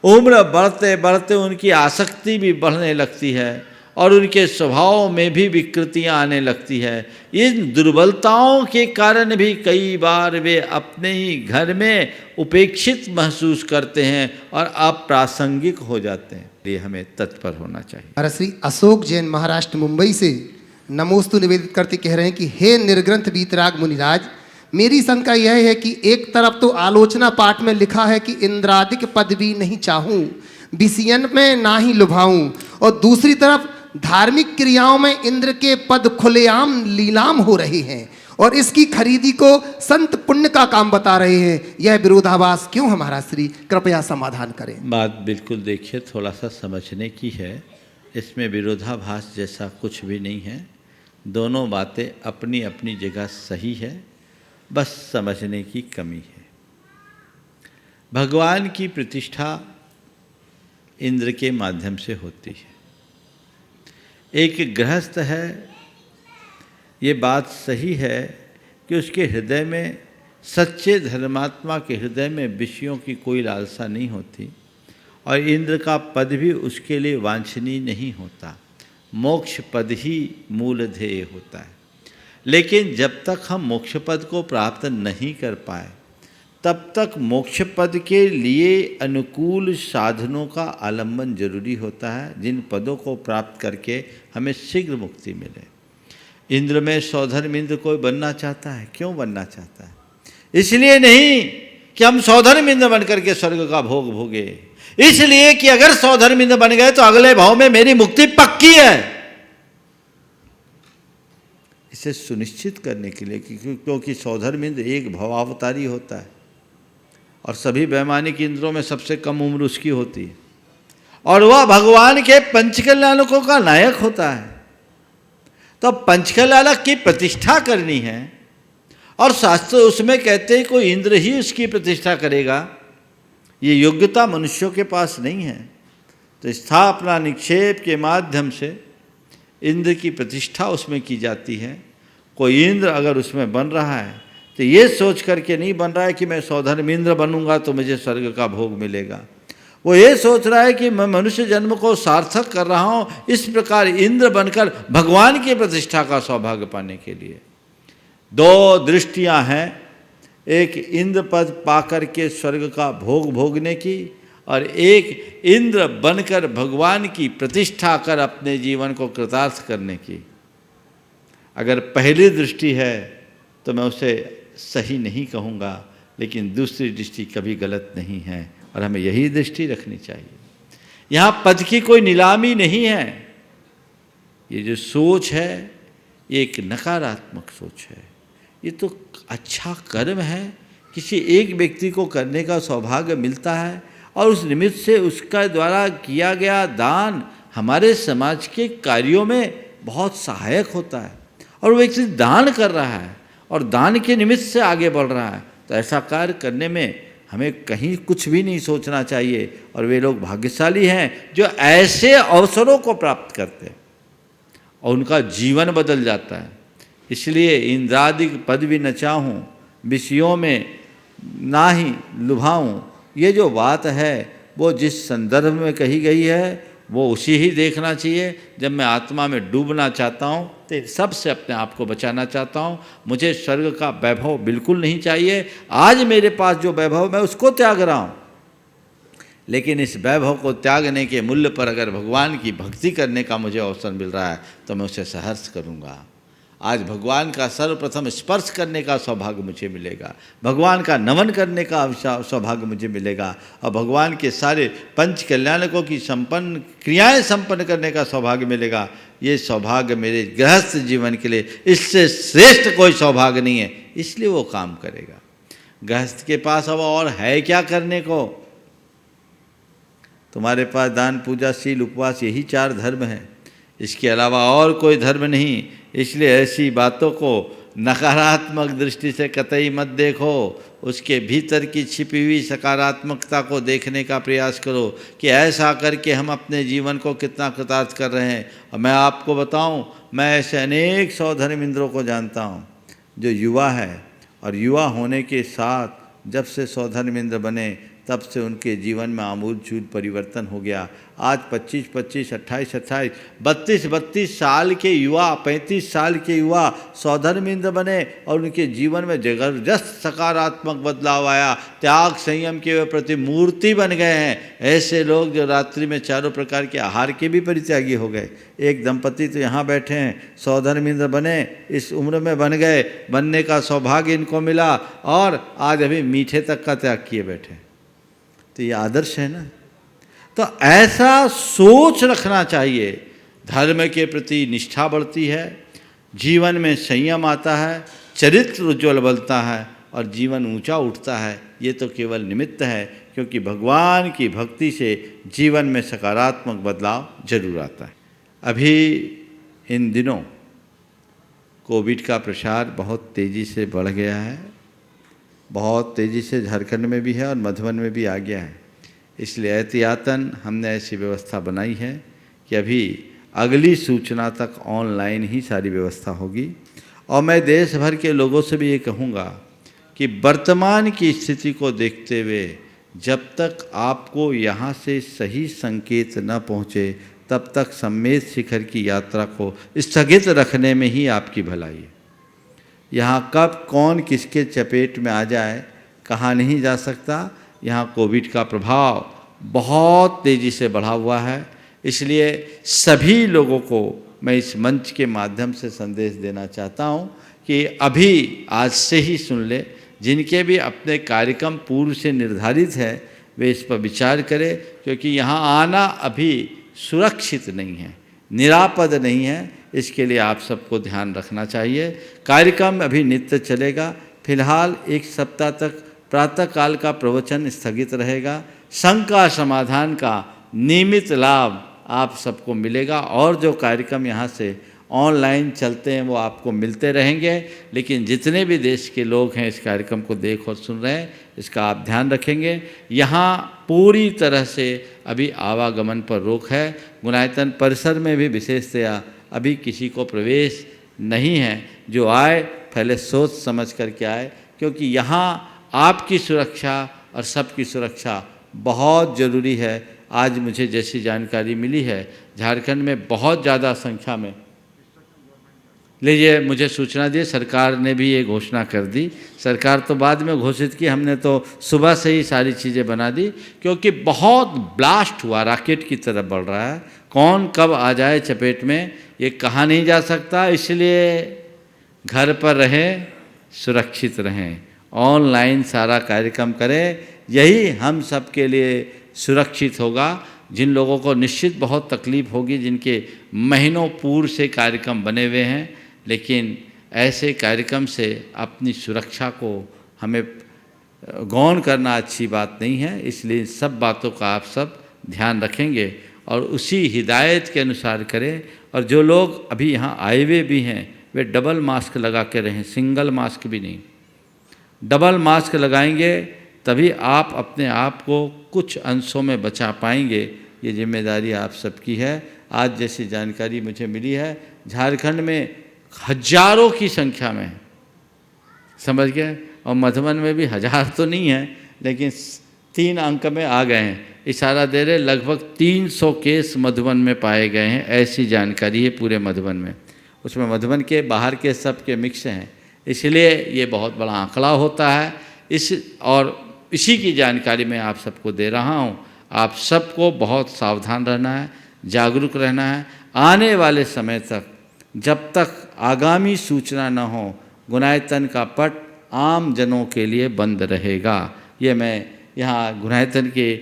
S2: उम्र बढ़ते बढ़ते उनकी आसक्ति भी बढ़ने लगती है और उनके स्वभाव में भी विकृतियां आने लगती है। इन दुर्बलताओं के कारण भी कई बार वे अपने ही घर में उपेक्षित महसूस करते हैं और अप्रासंगिक हो जाते हैं। लिए हमें तत्पर होना चाहिए।
S1: महाराज श्री अशोक जैन महाराष्ट्र मुंबई से नमोस्तु निवेदित करते कह रहे हैं कि हे निर्ग्रंथ वीतराग मुनिराज, मेरी शंका यह है कि एक तरफ तो आलोचना पाठ में लिखा है कि इंद्रादिक पदवी नहीं चाहूं, विषयन में ना ही लुभाऊं, और दूसरी तरफ धार्मिक क्रियाओं में इंद्र के पद खुलेआम लीलाम हो रहे हैं और इसकी खरीदी को संत पुण्य का काम बता रहे हैं। यह विरोधाभास क्यों है महाराज श्री? कृपया समाधान करें।
S2: बात बिल्कुल देखिए थोड़ा सा समझने की है, इसमें विरोधाभास जैसा कुछ भी नहीं है। दोनों बातें अपनी अपनी जगह सही है, बस समझने की कमी है। भगवान की प्रतिष्ठा इंद्र के माध्यम से होती है। एक गृहस्थ है, ये बात सही है कि उसके हृदय में, सच्चे धर्मात्मा के हृदय में विषयों की कोई लालसा नहीं होती और इंद्र का पद भी उसके लिए वांछनीय नहीं होता। मोक्ष पद ही मूल ध्येय होता है। लेकिन जब तक हम मोक्ष पद को प्राप्त नहीं कर पाए तब तक मोक्ष पद के लिए अनुकूल साधनों का आलंबन जरूरी होता है, जिन पदों को प्राप्त करके हमें शीघ्र मुक्ति मिले। इंद्र में सौधर्म इंद्र कोई बनना चाहता है। क्यों बनना चाहता है? इसलिए नहीं कि हम सौधर्म इंद्र बन करके स्वर्ग का भोग भोगे, इसलिए कि अगर सौधर्म इंद्र बन गए तो अगले भाव में मेरी मुक्ति पक्की है। इसे सुनिश्चित करने के लिए क्योंकि सौधर्म इंद्र एक भवावतारी होता है और सभी वैमानिक इंद्रों में सबसे कम उम्र उसकी होती है और वह भगवान के पंचकल्याणकों का नायक होता है। तो पंचकल्याणक की प्रतिष्ठा करनी है और शास्त्र उसमें कहते हैं कोई इंद्र ही उसकी प्रतिष्ठा करेगा। ये योग्यता मनुष्यों के पास नहीं है। तो स्थापना निक्षेप के माध्यम से इंद्र की प्रतिष्ठा उसमें की जाती है। कोई इंद्र अगर उसमें बन रहा है तो ये सोच करके नहीं बन रहा है कि मैं सौधर्म इंद्र बनूंगा तो मुझे स्वर्ग का भोग मिलेगा। वो ये सोच रहा है कि मैं मनुष्य जन्म को सार्थक कर रहा हूँ, इस प्रकार इंद्र बनकर भगवान की प्रतिष्ठा का सौभाग्य पाने के लिए। दो दृष्टियाँ हैं, एक इंद्र पद पाकर के स्वर्ग का भोग भोगने की और एक इंद्र बनकर भगवान की प्रतिष्ठा कर अपने जीवन को कृतार्थ करने की। अगर पहली दृष्टि है तो मैं उसे सही नहीं कहूँगा, लेकिन दूसरी दृष्टि कभी गलत नहीं है और हमें यही दृष्टि रखनी चाहिए। यहाँ पद की कोई नीलामी नहीं है। ये जो सोच है ये एक नकारात्मक सोच है। ये तो अच्छा कर्म है, किसी एक व्यक्ति को करने का सौभाग्य मिलता है और उस निमित्त से उसका द्वारा किया गया दान हमारे समाज के कार्यों में बहुत सहायक होता है और वो व्यक्ति दान कर रहा है और दान के निमित्त से आगे बढ़ रहा है। तो ऐसा कार्य करने में हमें कहीं कुछ भी नहीं सोचना चाहिए और वे लोग भाग्यशाली हैं जो ऐसे अवसरों को प्राप्त करते हैं और उनका जीवन बदल जाता है। इसलिए इंद्रादिक पद भी न चाहूँ, विषयों में ना ही लुभाऊँ, ये जो बात है वो जिस संदर्भ में कही गई है वो उसी ही देखना चाहिए। जब मैं आत्मा में डूबना चाहता हूँ तो सबसे अपने आप को बचाना चाहता हूँ। मुझे स्वर्ग का वैभव बिल्कुल नहीं चाहिए। आज मेरे पास जो वैभव मैं उसको त्याग रहा हूँ, लेकिन इस वैभव को त्यागने के मूल्य पर अगर भगवान की भक्ति करने का मुझे अवसर मिल रहा है तो मैं उसे सहर्ष करूँगा। आज भगवान का सर्वप्रथम स्पर्श करने का सौभाग्य मुझे मिलेगा, भगवान का नमन करने का सौभाग्य मुझे मिलेगा और भगवान के सारे पंच कल्याणकों की संपन्न क्रियाएं संपन्न करने का सौभाग्य मिलेगा। ये सौभाग्य मेरे गृहस्थ जीवन के लिए इससे श्रेष्ठ कोई सौभाग्य नहीं है, इसलिए वो काम करेगा। गृहस्थ के पास अब और है क्या करने को? तुम्हारे पास दान पूजा शील उपवास यही 4 धर्म हैं, इसके अलावा और कोई धर्म नहीं। इसलिए ऐसी बातों को नकारात्मक दृष्टि से कतई मत देखो, उसके भीतर की छिपी हुई सकारात्मकता को देखने का प्रयास करो कि ऐसा करके हम अपने जीवन को कितना कृतार्थ कर रहे हैं। और मैं आपको बताऊं, मैं ऐसे अनेक सौधर्म इंद्रों को जानता हूं जो युवा है और युवा होने के साथ जब से सौधर्म इंद्र बने तब से उनके जीवन में आमूल-चूल परिवर्तन हो गया। आज 25-25, 28-28, 32-32 साल के युवा, 35 साल के युवा सौधर्मिंद बने और उनके जीवन में जबरदस्त सकारात्मक बदलाव आया। त्याग संयम के वे प्रतिमूर्ति बन गए हैं। ऐसे लोग जो रात्रि में चारों प्रकार के आहार के भी परित्यागी हो गए। एक दंपति तो यहाँ बैठे हैं, सौधर्मिंद बने, इस उम्र में बन गए, बनने का सौभाग्य इनको मिला और आज अभी मीठे तक का त्याग किए बैठे। तो ये आदर्श है ना। तो ऐसा सोच रखना चाहिए। धर्म के प्रति निष्ठा बढ़ती है, जीवन में संयम आता है, चरित्र उज्ज्वल बनता है और जीवन ऊंचा उठता है। ये तो केवल निमित्त है, क्योंकि भगवान की भक्ति से जीवन में सकारात्मक बदलाव जरूर आता है। अभी इन दिनों कोविड का प्रसार बहुत तेज़ी से बढ़ गया है, बहुत तेज़ी से झारखंड में भी है और मधुबन में भी आ गया है। इसलिए एहतियातन हमने ऐसी व्यवस्था बनाई है कि अभी अगली सूचना तक ऑनलाइन ही सारी व्यवस्था होगी। और मैं देश भर के लोगों से भी ये कहूँगा कि वर्तमान की स्थिति को देखते हुए जब तक आपको यहाँ से सही संकेत न पहुँचे तब तक सम्मेद शिखर की यात्रा को स्थगित रखने में ही आपकी भलाई है। यहाँ कब कौन किसके चपेट में आ जाए कहा नहीं जा सकता। यहाँ कोविड का प्रभाव बहुत तेज़ी से बढ़ा हुआ है। इसलिए सभी लोगों को मैं इस मंच के माध्यम से संदेश देना चाहता हूँ कि अभी आज से ही सुन ले। जिनके भी अपने कार्यक्रम पूर्व से निर्धारित है वे इस पर विचार करें, क्योंकि यहाँ आना अभी सुरक्षित नहीं है, निरापद नहीं है। इसके लिए आप सबको ध्यान रखना चाहिए। कार्यक्रम अभी नित्य चलेगा। फिलहाल एक सप्ताह तक प्रातःकाल का प्रवचन स्थगित रहेगा। शंका समाधान का नियमित लाभ आप सबको मिलेगा और जो कार्यक्रम यहाँ से ऑनलाइन चलते हैं वो आपको मिलते रहेंगे। लेकिन जितने भी देश के लोग हैं इस कार्यक्रम को देख और सुन रहे हैं, इसका आप ध्यान रखेंगे। यहाँ पूरी तरह से अभी आवागमन पर रोक है। गुणायतन परिसर में भी विशेषतया अभी किसी को प्रवेश नहीं है। जो आए पहले सोच समझ करके आए, क्योंकि यहाँ आपकी सुरक्षा और सबकी सुरक्षा बहुत ज़रूरी है। आज मुझे जैसी जानकारी मिली है झारखंड में बहुत ज़्यादा संख्या में, लीजिए मुझे सूचना दी, सरकार ने भी ये घोषणा कर दी। सरकार तो बाद में घोषित की, हमने तो सुबह से ही सारी चीज़ें बना दी, क्योंकि बहुत ब्लास्ट हुआ, रॉकेट की तरफ बढ़ रहा है। कौन कब आ जाए चपेट में ये कहा नहीं जा सकता। इसलिए घर पर रहें, सुरक्षित रहें, ऑनलाइन सारा कार्यक्रम करें, यही हम सब के लिए सुरक्षित होगा। जिन लोगों को निश्चित बहुत तकलीफ होगी, जिनके महीनों पूर्व से कार्यक्रम बने हुए हैं, लेकिन ऐसे कार्यक्रम से अपनी सुरक्षा को हमें गौण करना अच्छी बात नहीं है। इसलिए सब बातों का आप सब ध्यान रखेंगे और उसी हिदायत के अनुसार करें। और जो लोग अभी यहाँ आए हुए भी हैं वे डबल मास्क लगा के रहें, सिंगल मास्क भी नहीं। डबल मास्क लगाएंगे तभी आप अपने आप को कुछ अंशों में बचा पाएंगे। ये जिम्मेदारी आप सबकी है। आज जैसी जानकारी मुझे मिली है झारखंड में हजारों की संख्या में है, समझ गए। और मधुबन में भी हजार तो नहीं है, लेकिन 3 अंक में आ गए हैं। इशारा दे रहे लगभग 300 केस मधुबन में पाए गए हैं, ऐसी जानकारी है पूरे मधुबन में। उसमें मधुबन के बाहर के सब के मिक्स हैं, इसलिए ये बहुत बड़ा आंकड़ा होता है। इसी की जानकारी मैं आप सबको दे रहा हूँ। आप सबको बहुत सावधान रहना है, जागरूक रहना है। आने वाले समय तक जब तक आगामी सूचना न हो, गुणायतन का पट आम जनों के लिए बंद रहेगा। ये मैं यहाँ गुणायतन की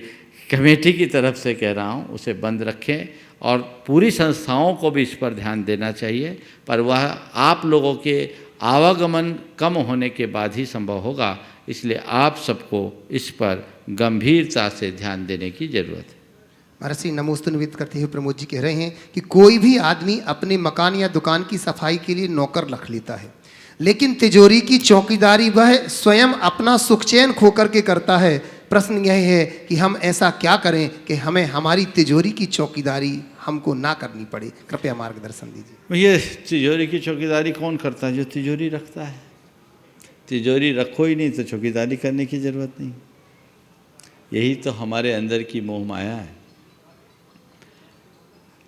S2: कमेटी की तरफ से कह रहा हूँ, उसे बंद रखें। और पूरी संस्थाओं को भी इस पर ध्यान देना चाहिए, पर वह आप लोगों के आवागमन कम होने के बाद ही संभव होगा। इसलिए आप सबको इस पर गंभीरता से ध्यान देने की जरूरत है।
S1: महाराज श्री नमोस्तु निवेदित करते हुए प्रमोद जी कह रहे हैं कि कोई भी आदमी अपने मकान या दुकान की सफाई के लिए नौकर रख लेता है, लेकिन तिजोरी की चौकीदारी वह स्वयं अपना सुख चैन खो करके करता है। प्रश्न यह है कि हम ऐसा क्या करें कि हमें हमारी तिजोरी की चौकीदारी हमको ना करनी पड़े। कृपया मार्गदर्शन दीजिए।
S2: ये तिजोरी की चौकीदारी कौन करता है? जो तिजोरी रखता है। तिजोरी रखो ही नहीं तो चौकीदारी करने की ज़रूरत नहीं। यही तो हमारे अंदर की मोह माया है।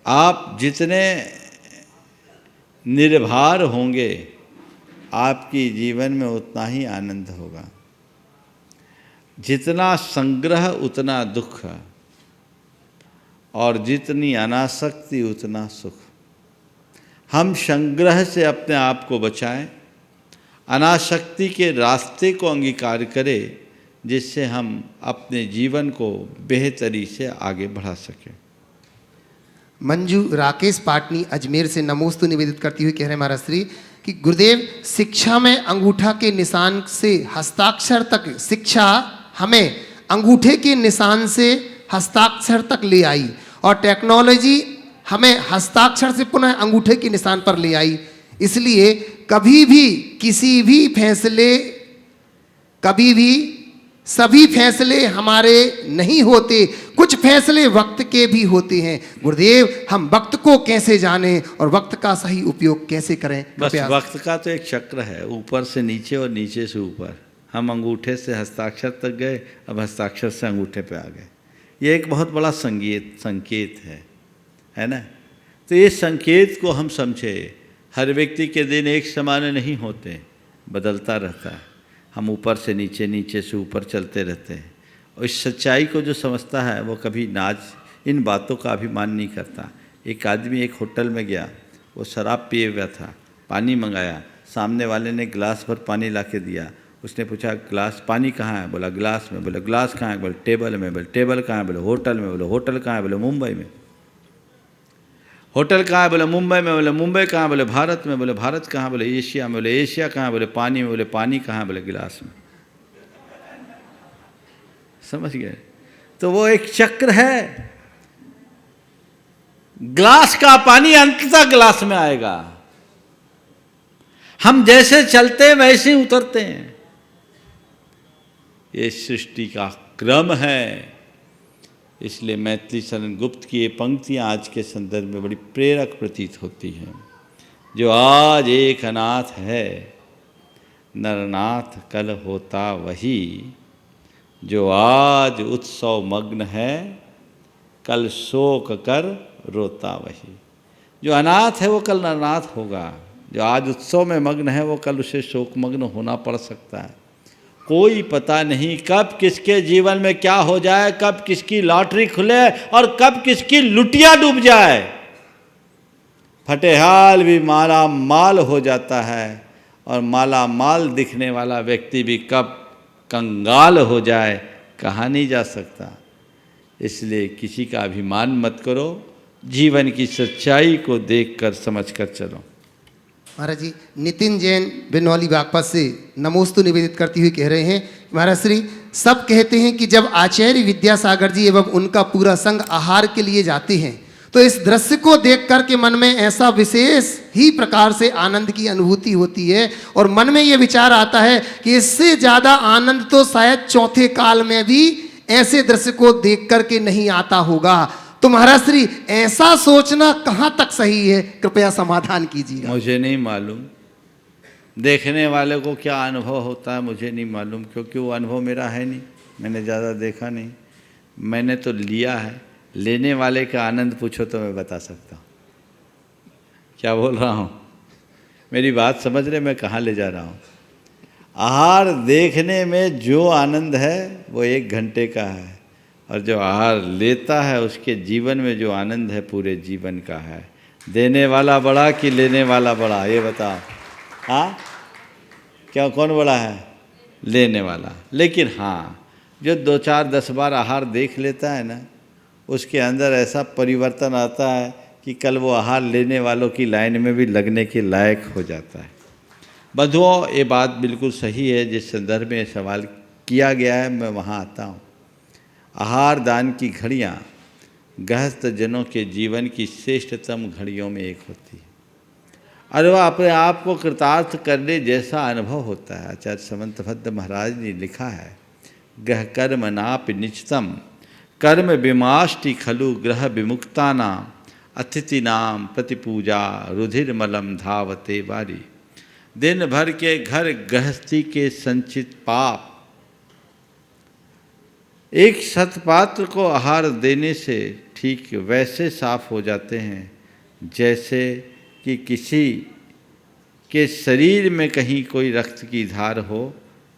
S2: आप जितने निर्भर होंगे आपकी जीवन में उतना ही आनंद होगा। जितना संग्रह उतना दुख, और जितनी अनासक्ति उतना सुख। हम संग्रह से अपने आप को बचाएं, अनासक्ति के रास्ते को अंगीकार करें, जिससे हम अपने जीवन को बेहतरी से आगे बढ़ा सकें।
S1: मंजू राकेश पाटनी अजमेर से नमोस्तु निवेदित करती हुई कह रहे हैं महाराज श्री कि गुरुदेव, शिक्षा में अंगूठा के निशान से हस्ताक्षर तक, शिक्षा हमें अंगूठे के निशान से हस्ताक्षर तक ले आई, और टेक्नोलॉजी हमें हस्ताक्षर से पुनः अंगूठे के निशान पर ले आई। इसलिए कभी भी किसी भी फैसले, कभी भी सभी फैसले हमारे नहीं होते, कुछ फैसले वक्त के भी होते हैं। गुरुदेव, हम वक्त को कैसे जानें और वक्त का सही उपयोग कैसे करें?
S2: बस वक्त का तो एक चक्र है, ऊपर से नीचे और नीचे से ऊपर। हम अंगूठे से हस्ताक्षर तक गए, अब हस्ताक्षर से अंगूठे पे आ गए। ये एक बहुत बड़ा संकेत है ना। तो ये संकेत को हम समझे। हर व्यक्ति के दिन एक समान नहीं होते, बदलता रहता है। हम ऊपर से नीचे, नीचे से ऊपर चलते रहते हैं। और इस सच्चाई को जो समझता है वो कभी इन बातों का अभिमान नहीं करता। एक आदमी एक होटल में गया, वो शराब पिए हुआ था, पानी मंगाया, सामने वाले ने गिलास भर पानी ला के दिया। उसने पूछा, गिलास पानी कहाँ है? बोला गिलास में। बोला गिलास कहाँ है? बोले टेबल में। बोले टेबल कहाँ है? बोले होटल में। बोले होटल कहाँ है? बोले मुंबई में। होटल कहाँ है? बोले मुंबई में। बोले मुंबई कहाँ? बोले भारत में। बोले भारत कहाँ? बोले एशिया में। बोले एशिया कहाँ? बोले पानी में। बोले पानी कहाँ है? बोले गिलास में। समझ गए? तो वो एक चक्र है। गिलास का पानी अंततः गिलास में आएगा। हम जैसे चलते हैं वैसे ही उतरते हैं। ये सृष्टि का क्रम है। इसलिए मैथिली शरण गुप्त की ये पंक्तियाँ आज के संदर्भ में बड़ी प्रेरक प्रतीत होती हैं। जो आज एक अनाथ है, नरनाथ कल होता वही। जो आज उत्सव मग्न है, कल शोक कर रोता वही। जो अनाथ है वो कल नरनाथ होगा। जो आज उत्सव में मग्न है वो कल उसे शोक मग्न होना पड़ सकता है। कोई पता नहीं कब किसके जीवन में क्या हो जाए, कब किसकी लॉटरी खुले और कब किसकी लुटिया डूब जाए। फटेहाल भी माला माल हो जाता है और माला माल दिखने वाला व्यक्ति भी कब कंगाल हो जाए, कहा नहीं जा सकता। इसलिए किसी का अभिमान मत करो, जीवन की सच्चाई को देखकर समझकर चलो।
S1: महाराज जी, नितिन जैन बिनौली बागपत से नमोस्तु निवेदित करती हुई कह रहे हैं, महाराज श्री, सब कहते हैं कि जब आचार्य विद्यासागर जी एवं उनका पूरा संघ आहार के लिए जाते हैं तो इस दृश्य को देख कर के मन में ऐसा विशेष ही प्रकार से आनंद की अनुभूति होती है और मन में ये विचार आता है कि इससे ज़्यादा आनंद तो शायद चौथे काल में भी ऐसे दृश्य को देख कर के नहीं आता होगा। तो महाराज श्री, ऐसा सोचना कहाँ तक सही है? कृपया समाधान कीजिएगा।
S2: मुझे नहीं मालूम, देखने वाले को क्या अनुभव होता है मुझे नहीं मालूम, क्योंकि वो अनुभव मेरा है नहीं, मैंने ज़्यादा देखा नहीं। मैंने तो लिया है। लेने वाले का आनंद पूछो तो मैं बता सकता हूँ। क्या बोल रहा हूँ? मेरी बात समझ रहे मैं कहाँ ले जा रहा हूँ? आहार देखने में जो आनंद है वो 1 घंटे का है, और जो आहार लेता है उसके जीवन में जो आनंद है पूरे जीवन का है। देने वाला बड़ा कि लेने वाला बड़ा, ये बताओ। हाँ, क्या कौन बड़ा है? लेने वाला। लेकिन हाँ, जो 2, 4, 10 बार आहार देख लेता है ना, उसके अंदर ऐसा परिवर्तन आता है कि कल वो आहार लेने वालों की लाइन में भी लगने के लायक हो जाता है। बंधुओं, ये बात बिल्कुल सही है। जिस संदर्भ में सवाल किया गया है मैं वहाँ आता हूँ। आहार दान की घड़ियाँ गृहस्थ जनों के जीवन की श्रेष्ठतम घड़ियों में एक होती है, और वह अपने आप को कृतार्थ करने जैसा अनुभव होता है। आचार्य समंतभद्र महाराज ने लिखा है, गृह कर्म नापि निचतम कर्म विमाष्टि खलु ग्रह विमुक्ताना अतिथि नाम प्रतिपूजा रुधिरमलम धावते बारी। दिन भर के घर गृहस्थी के संचित पाप एक सतपात्र को आहार देने से ठीक वैसे साफ हो जाते हैं जैसे कि किसी के शरीर में कहीं कोई रक्त की धार हो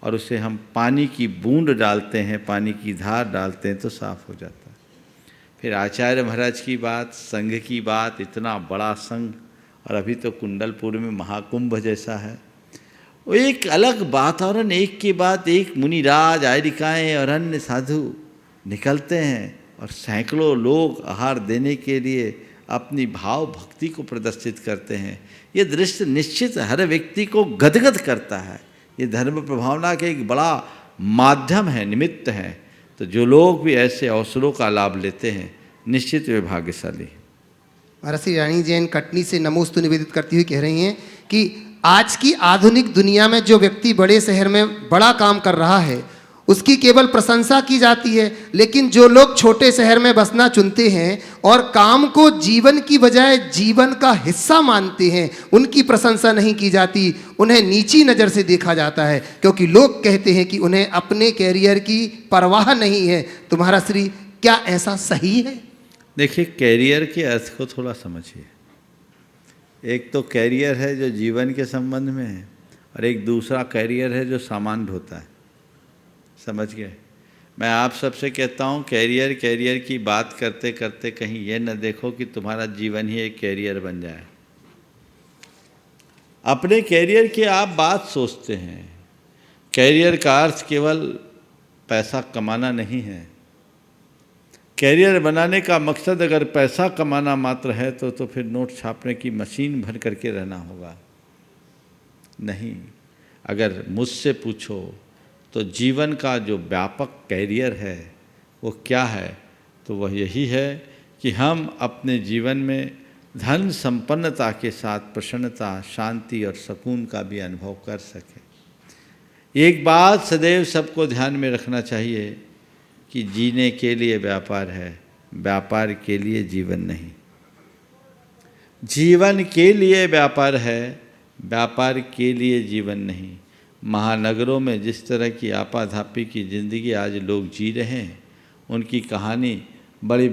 S2: और उसे हम पानी की बूंद डालते हैं, पानी की धार डालते हैं तो साफ हो जाता है। फिर आचार्य महाराज की बात, संघ की बात, इतना बड़ा संघ और अभी तो कुंडलपुर में महाकुंभ जैसा है। वो एक अलग वातावरण, एक के बाद एक मुनिराज, आयरिकाएँ और अन्य साधु निकलते हैं और सैकड़ों लोग आहार देने के लिए अपनी भाव भक्ति को प्रदर्शित करते हैं। ये दृश्य निश्चित हर व्यक्ति को गदगद करता है। ये धर्म प्रभावना का एक बड़ा माध्यम है, निमित्त है। तो जो लोग भी ऐसे अवसरों का लाभ लेते हैं निश्चित वे भाग्यशाली हैं।
S1: महाराज श्री रानी जैन कटनी से नमोस्तु निवेदित करती हुई कह रही हैं कि आज की आधुनिक दुनिया में जो व्यक्ति बड़े शहर में बड़ा काम कर रहा है उसकी केवल प्रशंसा की जाती है, लेकिन जो लोग छोटे शहर में बसना चुनते हैं और काम को जीवन की बजाय जीवन का हिस्सा मानते हैं उनकी प्रशंसा नहीं की जाती, उन्हें नीची नज़र से देखा जाता है, क्योंकि लोग कहते हैं कि उन्हें अपने कैरियर की परवाह नहीं है। तो महाराज श्री, क्या ऐसा सही है?
S2: देखिए, कैरियर के अर्थ को थोड़ा समझिए। एक तो कैरियर है जो जीवन के संबंध में है और एक दूसरा कैरियर है जो सामान ढोता है। समझ गए? मैं आप सबसे कहता हूँ, कैरियर की बात करते करते कहीं ये न देखो कि तुम्हारा जीवन ही एक कैरियर बन जाए। अपने कैरियर की आप बात सोचते हैं। कैरियर का अर्थ केवल पैसा कमाना नहीं है। कैरियर बनाने का मकसद अगर पैसा कमाना मात्र है तो फिर नोट छापने की मशीन भर करके रहना होगा। नहीं, अगर मुझसे पूछो तो जीवन का जो व्यापक कैरियर है वो क्या है, तो वह यही है कि हम अपने जीवन में धन संपन्नता के साथ प्रसन्नता, शांति और सुकून का भी अनुभव कर सकें। एक बात सदैव सबको ध्यान में रखना चाहिए कि जीने के लिए व्यापार है, व्यापार के लिए जीवन नहीं। जीवन के लिए व्यापार है, व्यापार के लिए जीवन नहीं। महानगरों में जिस तरह की आपाधापी की ज़िंदगी आज लोग जी रहे हैं, उनकी कहानी बड़ी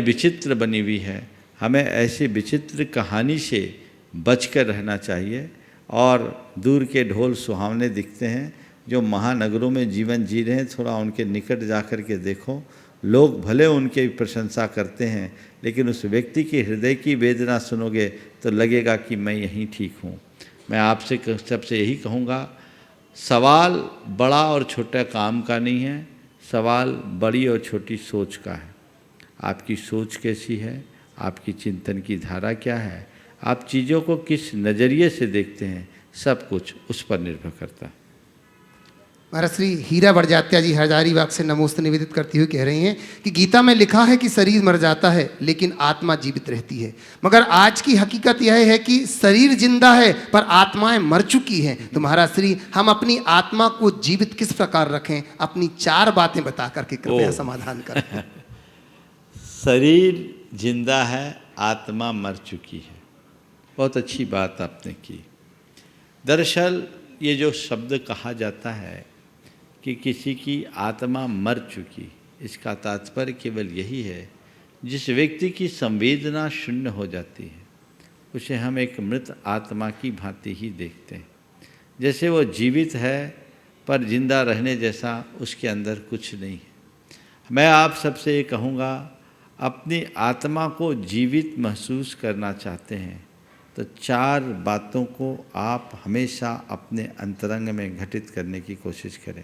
S2: विचित्र बनी हुई है। हमें ऐसी विचित्र कहानी से बचकर रहना चाहिए। और दूर के ढोल सुहावने दिखते हैं जो महानगरों में जीवन जी रहे हैं, थोड़ा उनके निकट जा कर के देखो। लोग भले उनके प्रशंसा करते हैं, लेकिन उस व्यक्ति के हृदय की वेदना सुनोगे तो लगेगा कि मैं यहीं ठीक हूँ। मैं आपसे सबसे यही कहूँगा, सवाल बड़ा और छोटा काम का नहीं है, सवाल बड़ी और छोटी सोच का है। आपकी सोच कैसी है, आपकी चिंतन की धारा क्या है, आप चीज़ों को किस नज़रिए से देखते हैं, सब कुछ उस पर निर्भर करता है।
S1: महाराज श्री हीरा बड़जात्या जी हजारीबाग से नमोस्तु निवेदित करती हुई कह रही हैं कि गीता में लिखा है कि शरीर मर जाता है लेकिन आत्मा जीवित रहती है, मगर आज की हकीकत यह है कि शरीर जिंदा है पर आत्माएं मर चुकी हैं। तो महाराज श्री, हम अपनी आत्मा को जीवित किस प्रकार रखें? अपनी 4 बातें बता करके कृपया समाधान करें।
S2: शरीर जिंदा है, आत्मा मर चुकी है। बहुत अच्छी बात आपने की। दरअसल ये जो शब्द कहा जाता है कि किसी की आत्मा मर चुकी, इसका तात्पर्य केवल यही है, जिस व्यक्ति की संवेदना शून्य हो जाती है उसे हम एक मृत आत्मा की भांति ही देखते हैं। जैसे वो जीवित है पर जिंदा रहने जैसा उसके अंदर कुछ नहीं है। मैं आप सबसे ये कहूँगा, अपनी आत्मा को जीवित महसूस करना चाहते हैं तो 4 बातों को आप हमेशा अपने अंतरंग में घटित करने की कोशिश करें।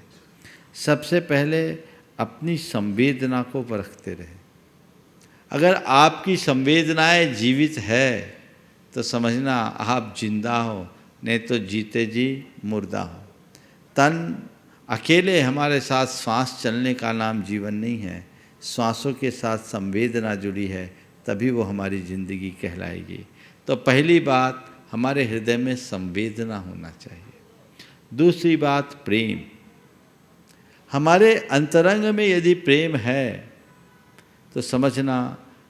S2: सबसे पहले अपनी संवेदना को परखते रहें। अगर आपकी संवेदनाएं जीवित है तो समझना आप जिंदा हो, नहीं तो जीते जी मुर्दा हो। तन अकेले हमारे साथ श्वास चलने का नाम जीवन नहीं है। श्वासों के साथ संवेदना जुड़ी है, तभी वो हमारी ज़िंदगी कहलाएगी। तो पहली बात, हमारे हृदय में संवेदना होना चाहिए। दूसरी बात, प्रेम। हमारे अंतरंग में यदि प्रेम है तो समझना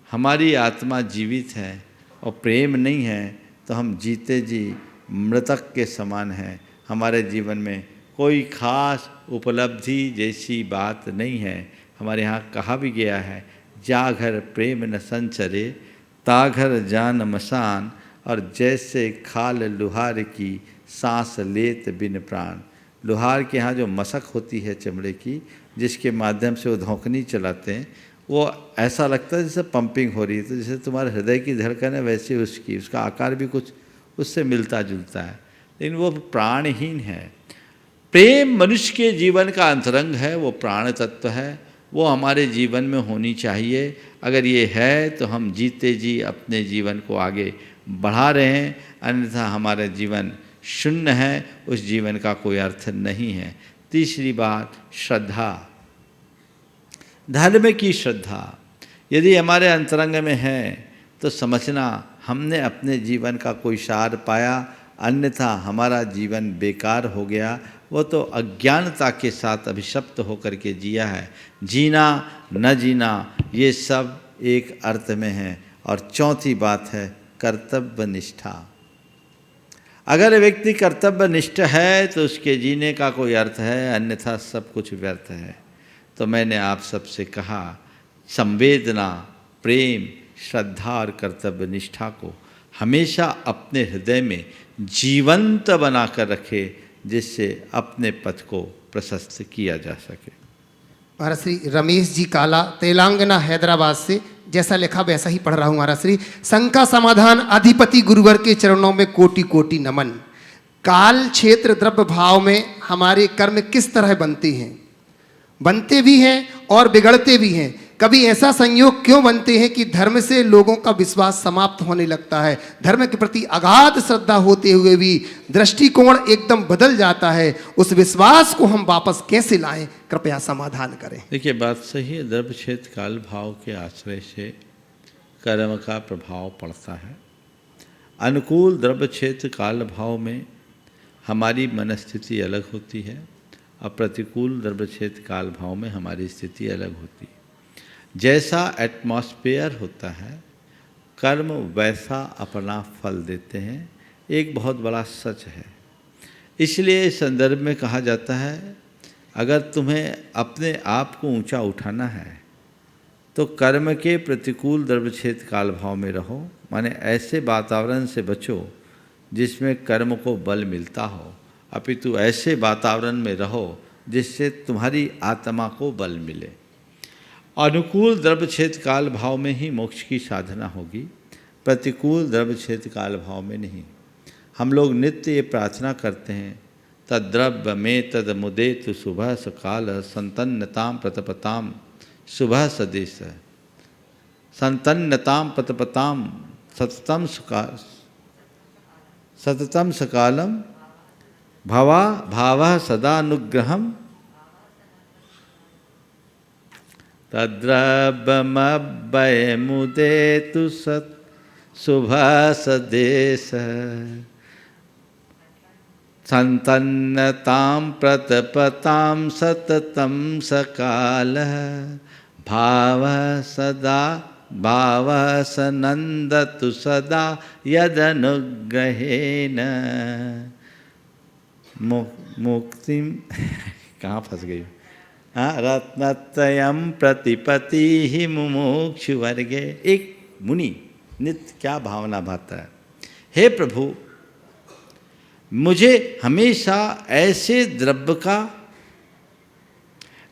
S2: हमारी आत्मा जीवित है, और प्रेम नहीं है तो हम जीते जी मृतक के समान हैं। हमारे जीवन में कोई खास उपलब्धि जैसी बात नहीं है। हमारे यहाँ कहा भी गया है, जा घर प्रेम न संचरे ता घर जान मसान, और जैसे खाल लुहार की सांस लेत बिन प्राण। लुहार के यहाँ जो मशक होती है चमड़े की, जिसके माध्यम से वो धौंकनी चलाते हैं, वो ऐसा लगता है जैसे पंपिंग हो रही है। तो जैसे तुम्हारे हृदय की धड़कन है वैसे उसका आकार भी कुछ उससे मिलता जुलता है, लेकिन वो प्राणहीन है। प्रेम मनुष्य के जीवन का अंतरंग है, वो प्राण तत्व है, वो हमारे जीवन में होनी चाहिए। अगर ये है तो हम जीते जी अपने जीवन को आगे बढ़ा रहे हैं, अन्यथा हमारा जीवन शून्य है, उस जीवन का कोई अर्थ नहीं है। तीसरी बात, श्रद्धा। धर्म की श्रद्धा यदि हमारे अंतरंग में है तो समझना हमने अपने जीवन का कोई सार पाया, अन्यथा हमारा जीवन बेकार हो गया। वो तो अज्ञानता के साथ अभिशप्त होकर के जिया है। जीना न जीना ये सब एक अर्थ में है। और चौथी बात है कर्तव्य निष्ठा। अगर व्यक्ति कर्तव्य निष्ठ है तो उसके जीने का कोई अर्थ है, अन्यथा सब कुछ व्यर्थ है। तो मैंने आप सबसे कहा, संवेदना, प्रेम, श्रद्धा और कर्तव्य निष्ठा को हमेशा अपने हृदय में जीवंत बनाकर रखे, जिससे अपने पथ को प्रशस्त किया जा सके।
S1: महाराज श्री रमेश जी काला, तेलंगाना हैदराबाद से, जैसा लिखा वैसा ही पढ़ रहा हूँ। महाराज श्री, शंका समाधान अधिपति गुरुवर के चरणों में कोटि कोटि नमन। काल क्षेत्र द्रव्य भाव में हमारे कर्म किस तरह बनते हैं? बनते भी हैं और बिगड़ते भी हैं। कभी ऐसा संयोग क्यों बनते हैं कि धर्म से लोगों का विश्वास समाप्त होने लगता है? धर्म के प्रति अगाध श्रद्धा होते हुए भी दृष्टिकोण एकदम बदल जाता है। उस विश्वास को हम वापस कैसे लाएं? कृपया समाधान करें।
S2: देखिए, बात सही है। द्रव्य क्षेत्र काल भाव के आश्रय से कर्म का प्रभाव पड़ता है। अनुकूल द्रव्य क्षेत्र काल भाव में हमारी मनस्थिति अलग होती है, और प्रतिकूल द्रव्य क्षेत्र काल भाव में हमारी स्थिति अलग होती है। जैसा एटमॉस्फेयर होता है, कर्म वैसा अपना फल देते हैं, एक बहुत बड़ा सच है। इसलिए इस संदर्भ में कहा जाता है, अगर तुम्हें अपने आप को ऊंचा उठाना है तो कर्म के प्रतिकूल द्रव्य क्षेत्र काल भाव में रहो। माने ऐसे वातावरण से बचो जिसमें कर्म को बल मिलता हो, अपितु ऐसे वातावरण में रहो जिससे तुम्हारी आत्मा को बल मिले। अनुकूल द्रव्य क्षेत्र काल भाव में ही मोक्ष की साधना होगी, प्रतिकूल द्रव्य क्षेत्र काल भाव में नहीं। हम लोग नित्य ये प्रार्थना करते हैं, तद्द्रव्य में तद मुदेतु शुभः सकाल संतन्नताम प्रतपताम शुभः सदेश। संतन्नताम प्रतपताम सततम सकालम भवा भावः सदानुग्रहम तद्द्रव्यमभयमुदेतु सत् शुभः सदेश। संतन्नतां प्रतपतां सततं सकालः भावः सदा भावः सनन्दतु सदा यदनुग्रहेण। मुक्तिम कहाँ फंस गई? रत्नत्रयं प्रतिपति मुमुक्षु वर्गे। एक मुनि नित्य क्या भावना भाता है, हे प्रभु, मुझे हमेशा ऐसे द्रव्य का,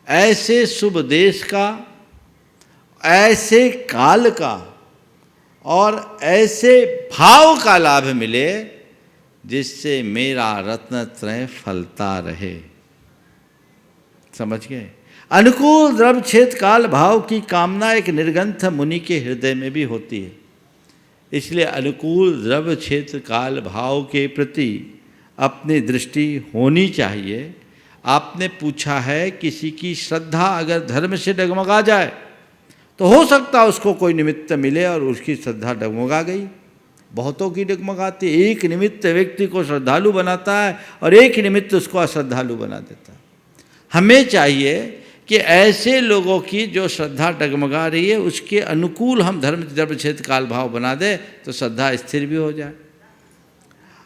S2: ऐसे शुभ देश का, ऐसे काल का और ऐसे भाव का लाभ मिले जिससे मेरा रत्नत्रय फलता रहे। समझ गए? अनुकूल द्रव्य क्षेत्र काल भाव की कामना एक निर्ग्रंथ मुनि के हृदय में भी होती है। इसलिए अनुकूल द्रव्य क्षेत्र काल भाव के प्रति अपनी दृष्टि होनी चाहिए। आपने पूछा है, किसी की श्रद्धा अगर धर्म से डगमगा जाए तो हो सकता है उसको कोई निमित्त मिले और उसकी श्रद्धा डगमगा गई। बहुतों की डगमगाती, एक निमित्त व्यक्ति को श्रद्धालु बनाता है और एक निमित्त उसको अश्रद्धालु बना देता है। हमें चाहिए कि ऐसे लोगों की जो श्रद्धा डगमगा रही है उसके अनुकूल हम धर्म द्रव्य क्षेत्र काल भाव बना दें तो श्रद्धा स्थिर भी हो जाए।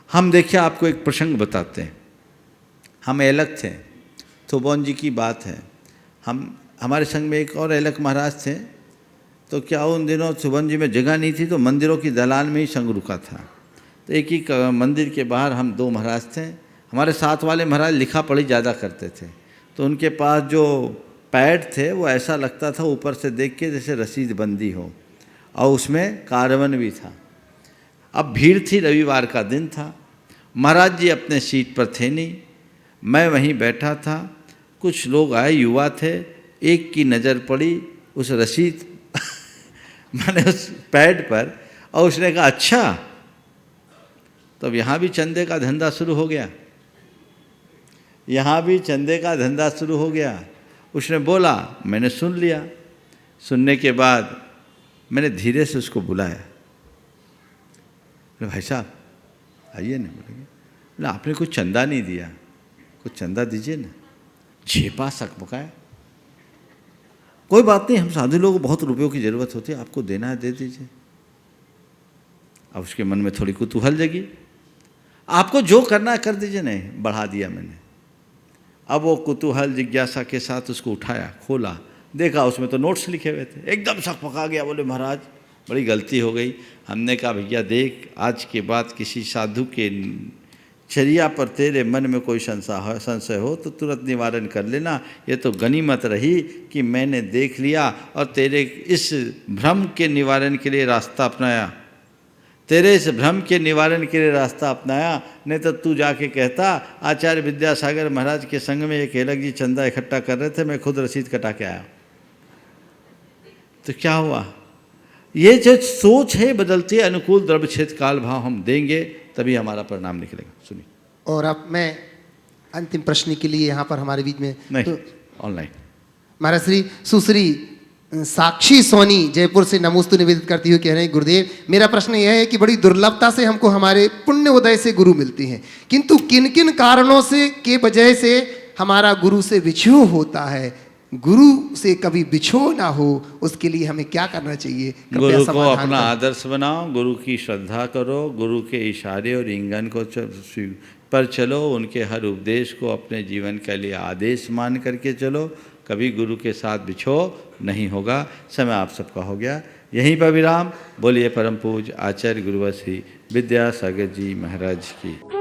S2: हम देखिए, आपको एक प्रसंग बताते हैं। हम अलग थे। थोबोन जी की बात है, हमारे संग में एक और अलग महाराज थे। तो क्या उन दिनों थोबोन जी में जगह नहीं थी, तो मंदिरों की दलाल में ही संग रुका था। तो एक ही मंदिर के बाहर हम 2 महाराज थे। हमारे साथ वाले महाराज लिखा पढ़ी ज़्यादा करते थे, तो उनके पास जो पैड थे वो ऐसा लगता था ऊपर से देख के जैसे रसीद बंदी हो, और उसमें कार्बन भी था। अब भीड़ थी, रविवार का दिन था। महाराज जी अपने सीट पर थे नहीं, मैं वहीं बैठा था। कुछ लोग आए, युवा थे। एक की नज़र पड़ी उस रसीद मैंने उस पैड पर, और उसने कहा अच्छा, तो अब यहाँ भी चंदे का धंधा शुरू हो गया। यहाँ भी चंदे का धंधा शुरू हो गया। उसने बोला, मैंने सुन लिया। सुनने के बाद मैंने धीरे से उसको बुलाया, बोले भाई साहब आइए ना। बोले आपने कुछ चंदा नहीं दिया, कुछ चंदा दीजिए ना। झेपा सकबकाया, कोई बात नहीं, हम साधु लोगों को बहुत रुपयों की ज़रूरत होती है, आपको देना है दे दीजिए। अब उसके मन में थोड़ी कुतूहल जगी, आपको जो करना है कर दीजिए। नहीं, बढ़ा दिया मैंने। अब वो कुतूहल जिज्ञासा के साथ उसको उठाया, खोला, देखा उसमें तो नोट्स लिखे हुए थे। एकदम सकपका गया, बोले महाराज बड़ी गलती हो गई। हमने कहा भैया देख, आज के बाद किसी साधु के चर्या पर तेरे मन में कोई संशय हो तो तुरंत निवारण कर लेना। ये तो गनीमत रही कि मैंने देख लिया और तेरे इस भ्रम के निवारण के लिए रास्ता अपनाया, तेरे इस भ्रम के निवारण के लिए रास्ता अपनाया। नहीं तो तू जाके कहता आचार्य विद्यासागर महाराज के संग में एक हेलक जी चंदा इकट्ठा कर रहे थे, मैं खुद रसीद कटा के आया। तो क्या हुआ? ये जो सोच है बदलती है, अनुकूल द्रव्य क्षेत्र काल भाव हम देंगे तभी हमारा परिणाम निकलेगा। सुनिए।
S1: और अब मैं अंतिम प्रश्न के लिए यहाँ पर हमारे बीच में
S2: नहीं, ऑनलाइन
S1: महाराज श्री सुश्री साक्षी सोनी जयपुर से नमोस्तु निवेदित करती हुई कह रहे हैं, गुरुदेव मेरा प्रश्न यह है कि बड़ी दुर्लभता से हमको हमारे पुण्य उदय से गुरु मिलते हैं, किंतु किन किन कारणों से के वजह से हमारा गुरु से विछोह होता है? गुरु से कभी विछोह ना हो उसके लिए हमें क्या करना चाहिए?
S2: गुरु को अपना आदर्श बनाओ, गुरु की श्रद्धा करो, गुरु के इशारे और इंगन को पर चलो, उनके हर उपदेश को अपने जीवन के लिए आदेश मान करके चलो। कभी गुरु के साथ विछोह नहीं होगा। समय आप सबका हो गया, यहीं पर विराम। बोलिए परम पूज्य आचार्य गुरुवर श्री विद्यासागर जी महाराज की।